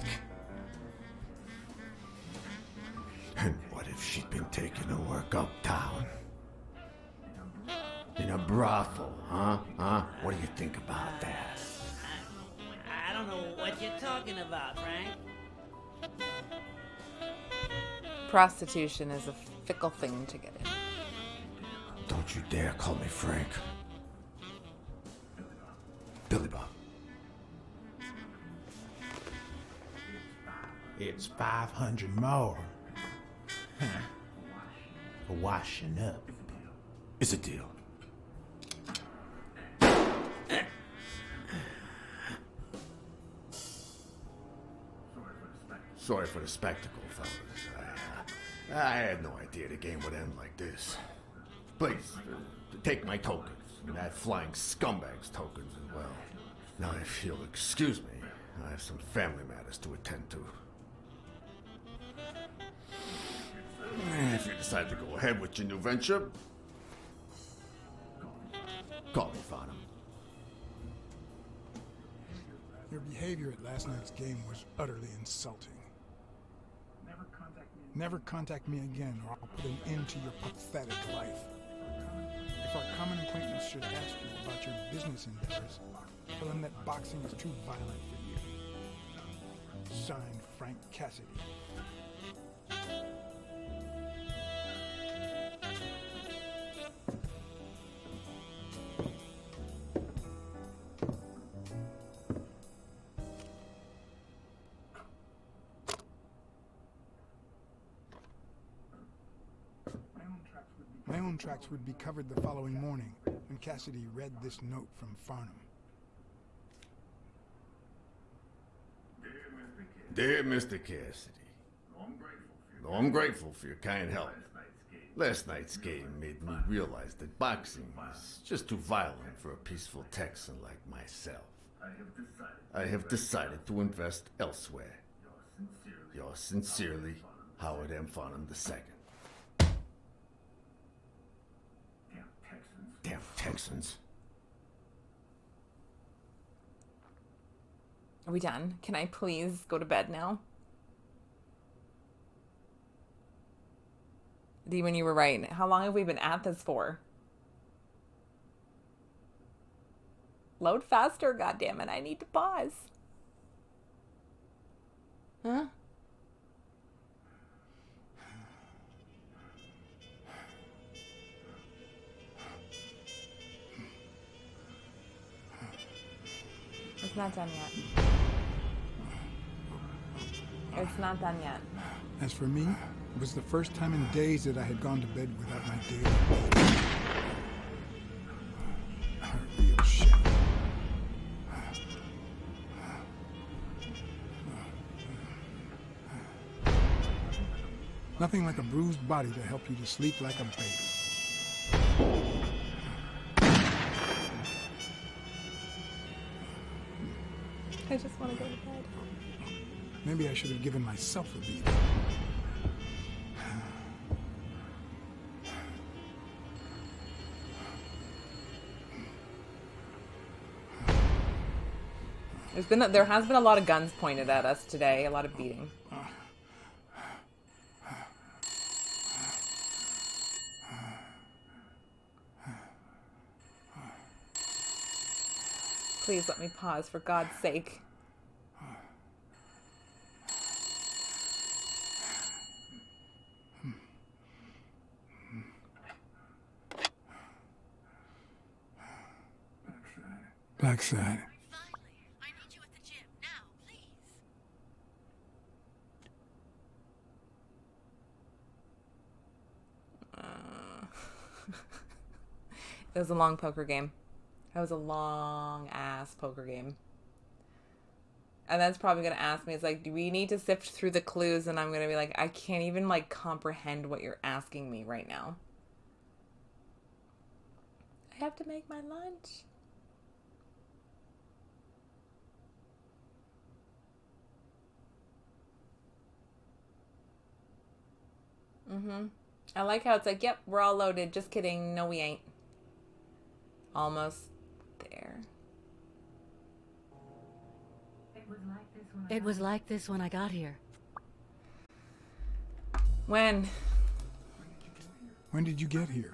And what if she'd been taken to work uptown? In a brothel, huh? What do you think about that? I don't know what you're talking about, Frank. Prostitution is a fickle thing to get in. Don't you dare call me Frank. Billy Bob. It's 500 more. For washing up. It's a deal. Sorry for the spectacle, fellas. I had no idea the game would end like this. Please, take my tokens, and that flying scumbag's tokens as well. Now, if you'll excuse me, I have some family matters to attend to. If you decide to go ahead with your new venture, call me Farnham. Your behavior at last night's game was utterly insulting. Never contact me again, or I'll put an end to your pathetic life. If our common acquaintance should ask you about your business endeavors, tell him that boxing is too violent for you. Signed, Frank Cassidy. My own tracks would be covered the following morning when Cassidy read this note from Farnham. Dear Mr. Cassidy, though I'm grateful for your kind help, last night's game made me realize that boxing is just too violent for a peaceful Texan like myself. I have decided to invest elsewhere. Yours sincerely, Howard M. Farnham II. Damn Texans. Are we done? Can I please go to bed now? Demon, you were right. How long have we been at this for? Load faster, goddammit. I need to pause. Huh? It's not done yet. It's not done yet. As for me, it was the first time in days that I had gone to bed without my daily real shit. Nothing like a bruised body to help you to sleep like a baby. I just want to go to bed. Maybe I should have given myself a beat. There has been a lot of guns pointed at us today, a lot of beating. Please let me pause, for God's sake. Blacksad. It was a long poker game. That was a long ass poker game. And that's probably going to ask me, it's like, do we need to sift through the clues? And I'm going to be like, I can't even like comprehend what you're asking me right now. I have to make my lunch. I like how it's like, yep, we're all loaded. Just kidding. No, we ain't. Almost there. It was like this when I got here. When? When did you get here?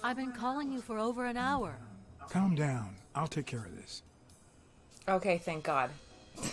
I've been calling you for over an hour. Calm down. I'll take care of this. Okay, thank God.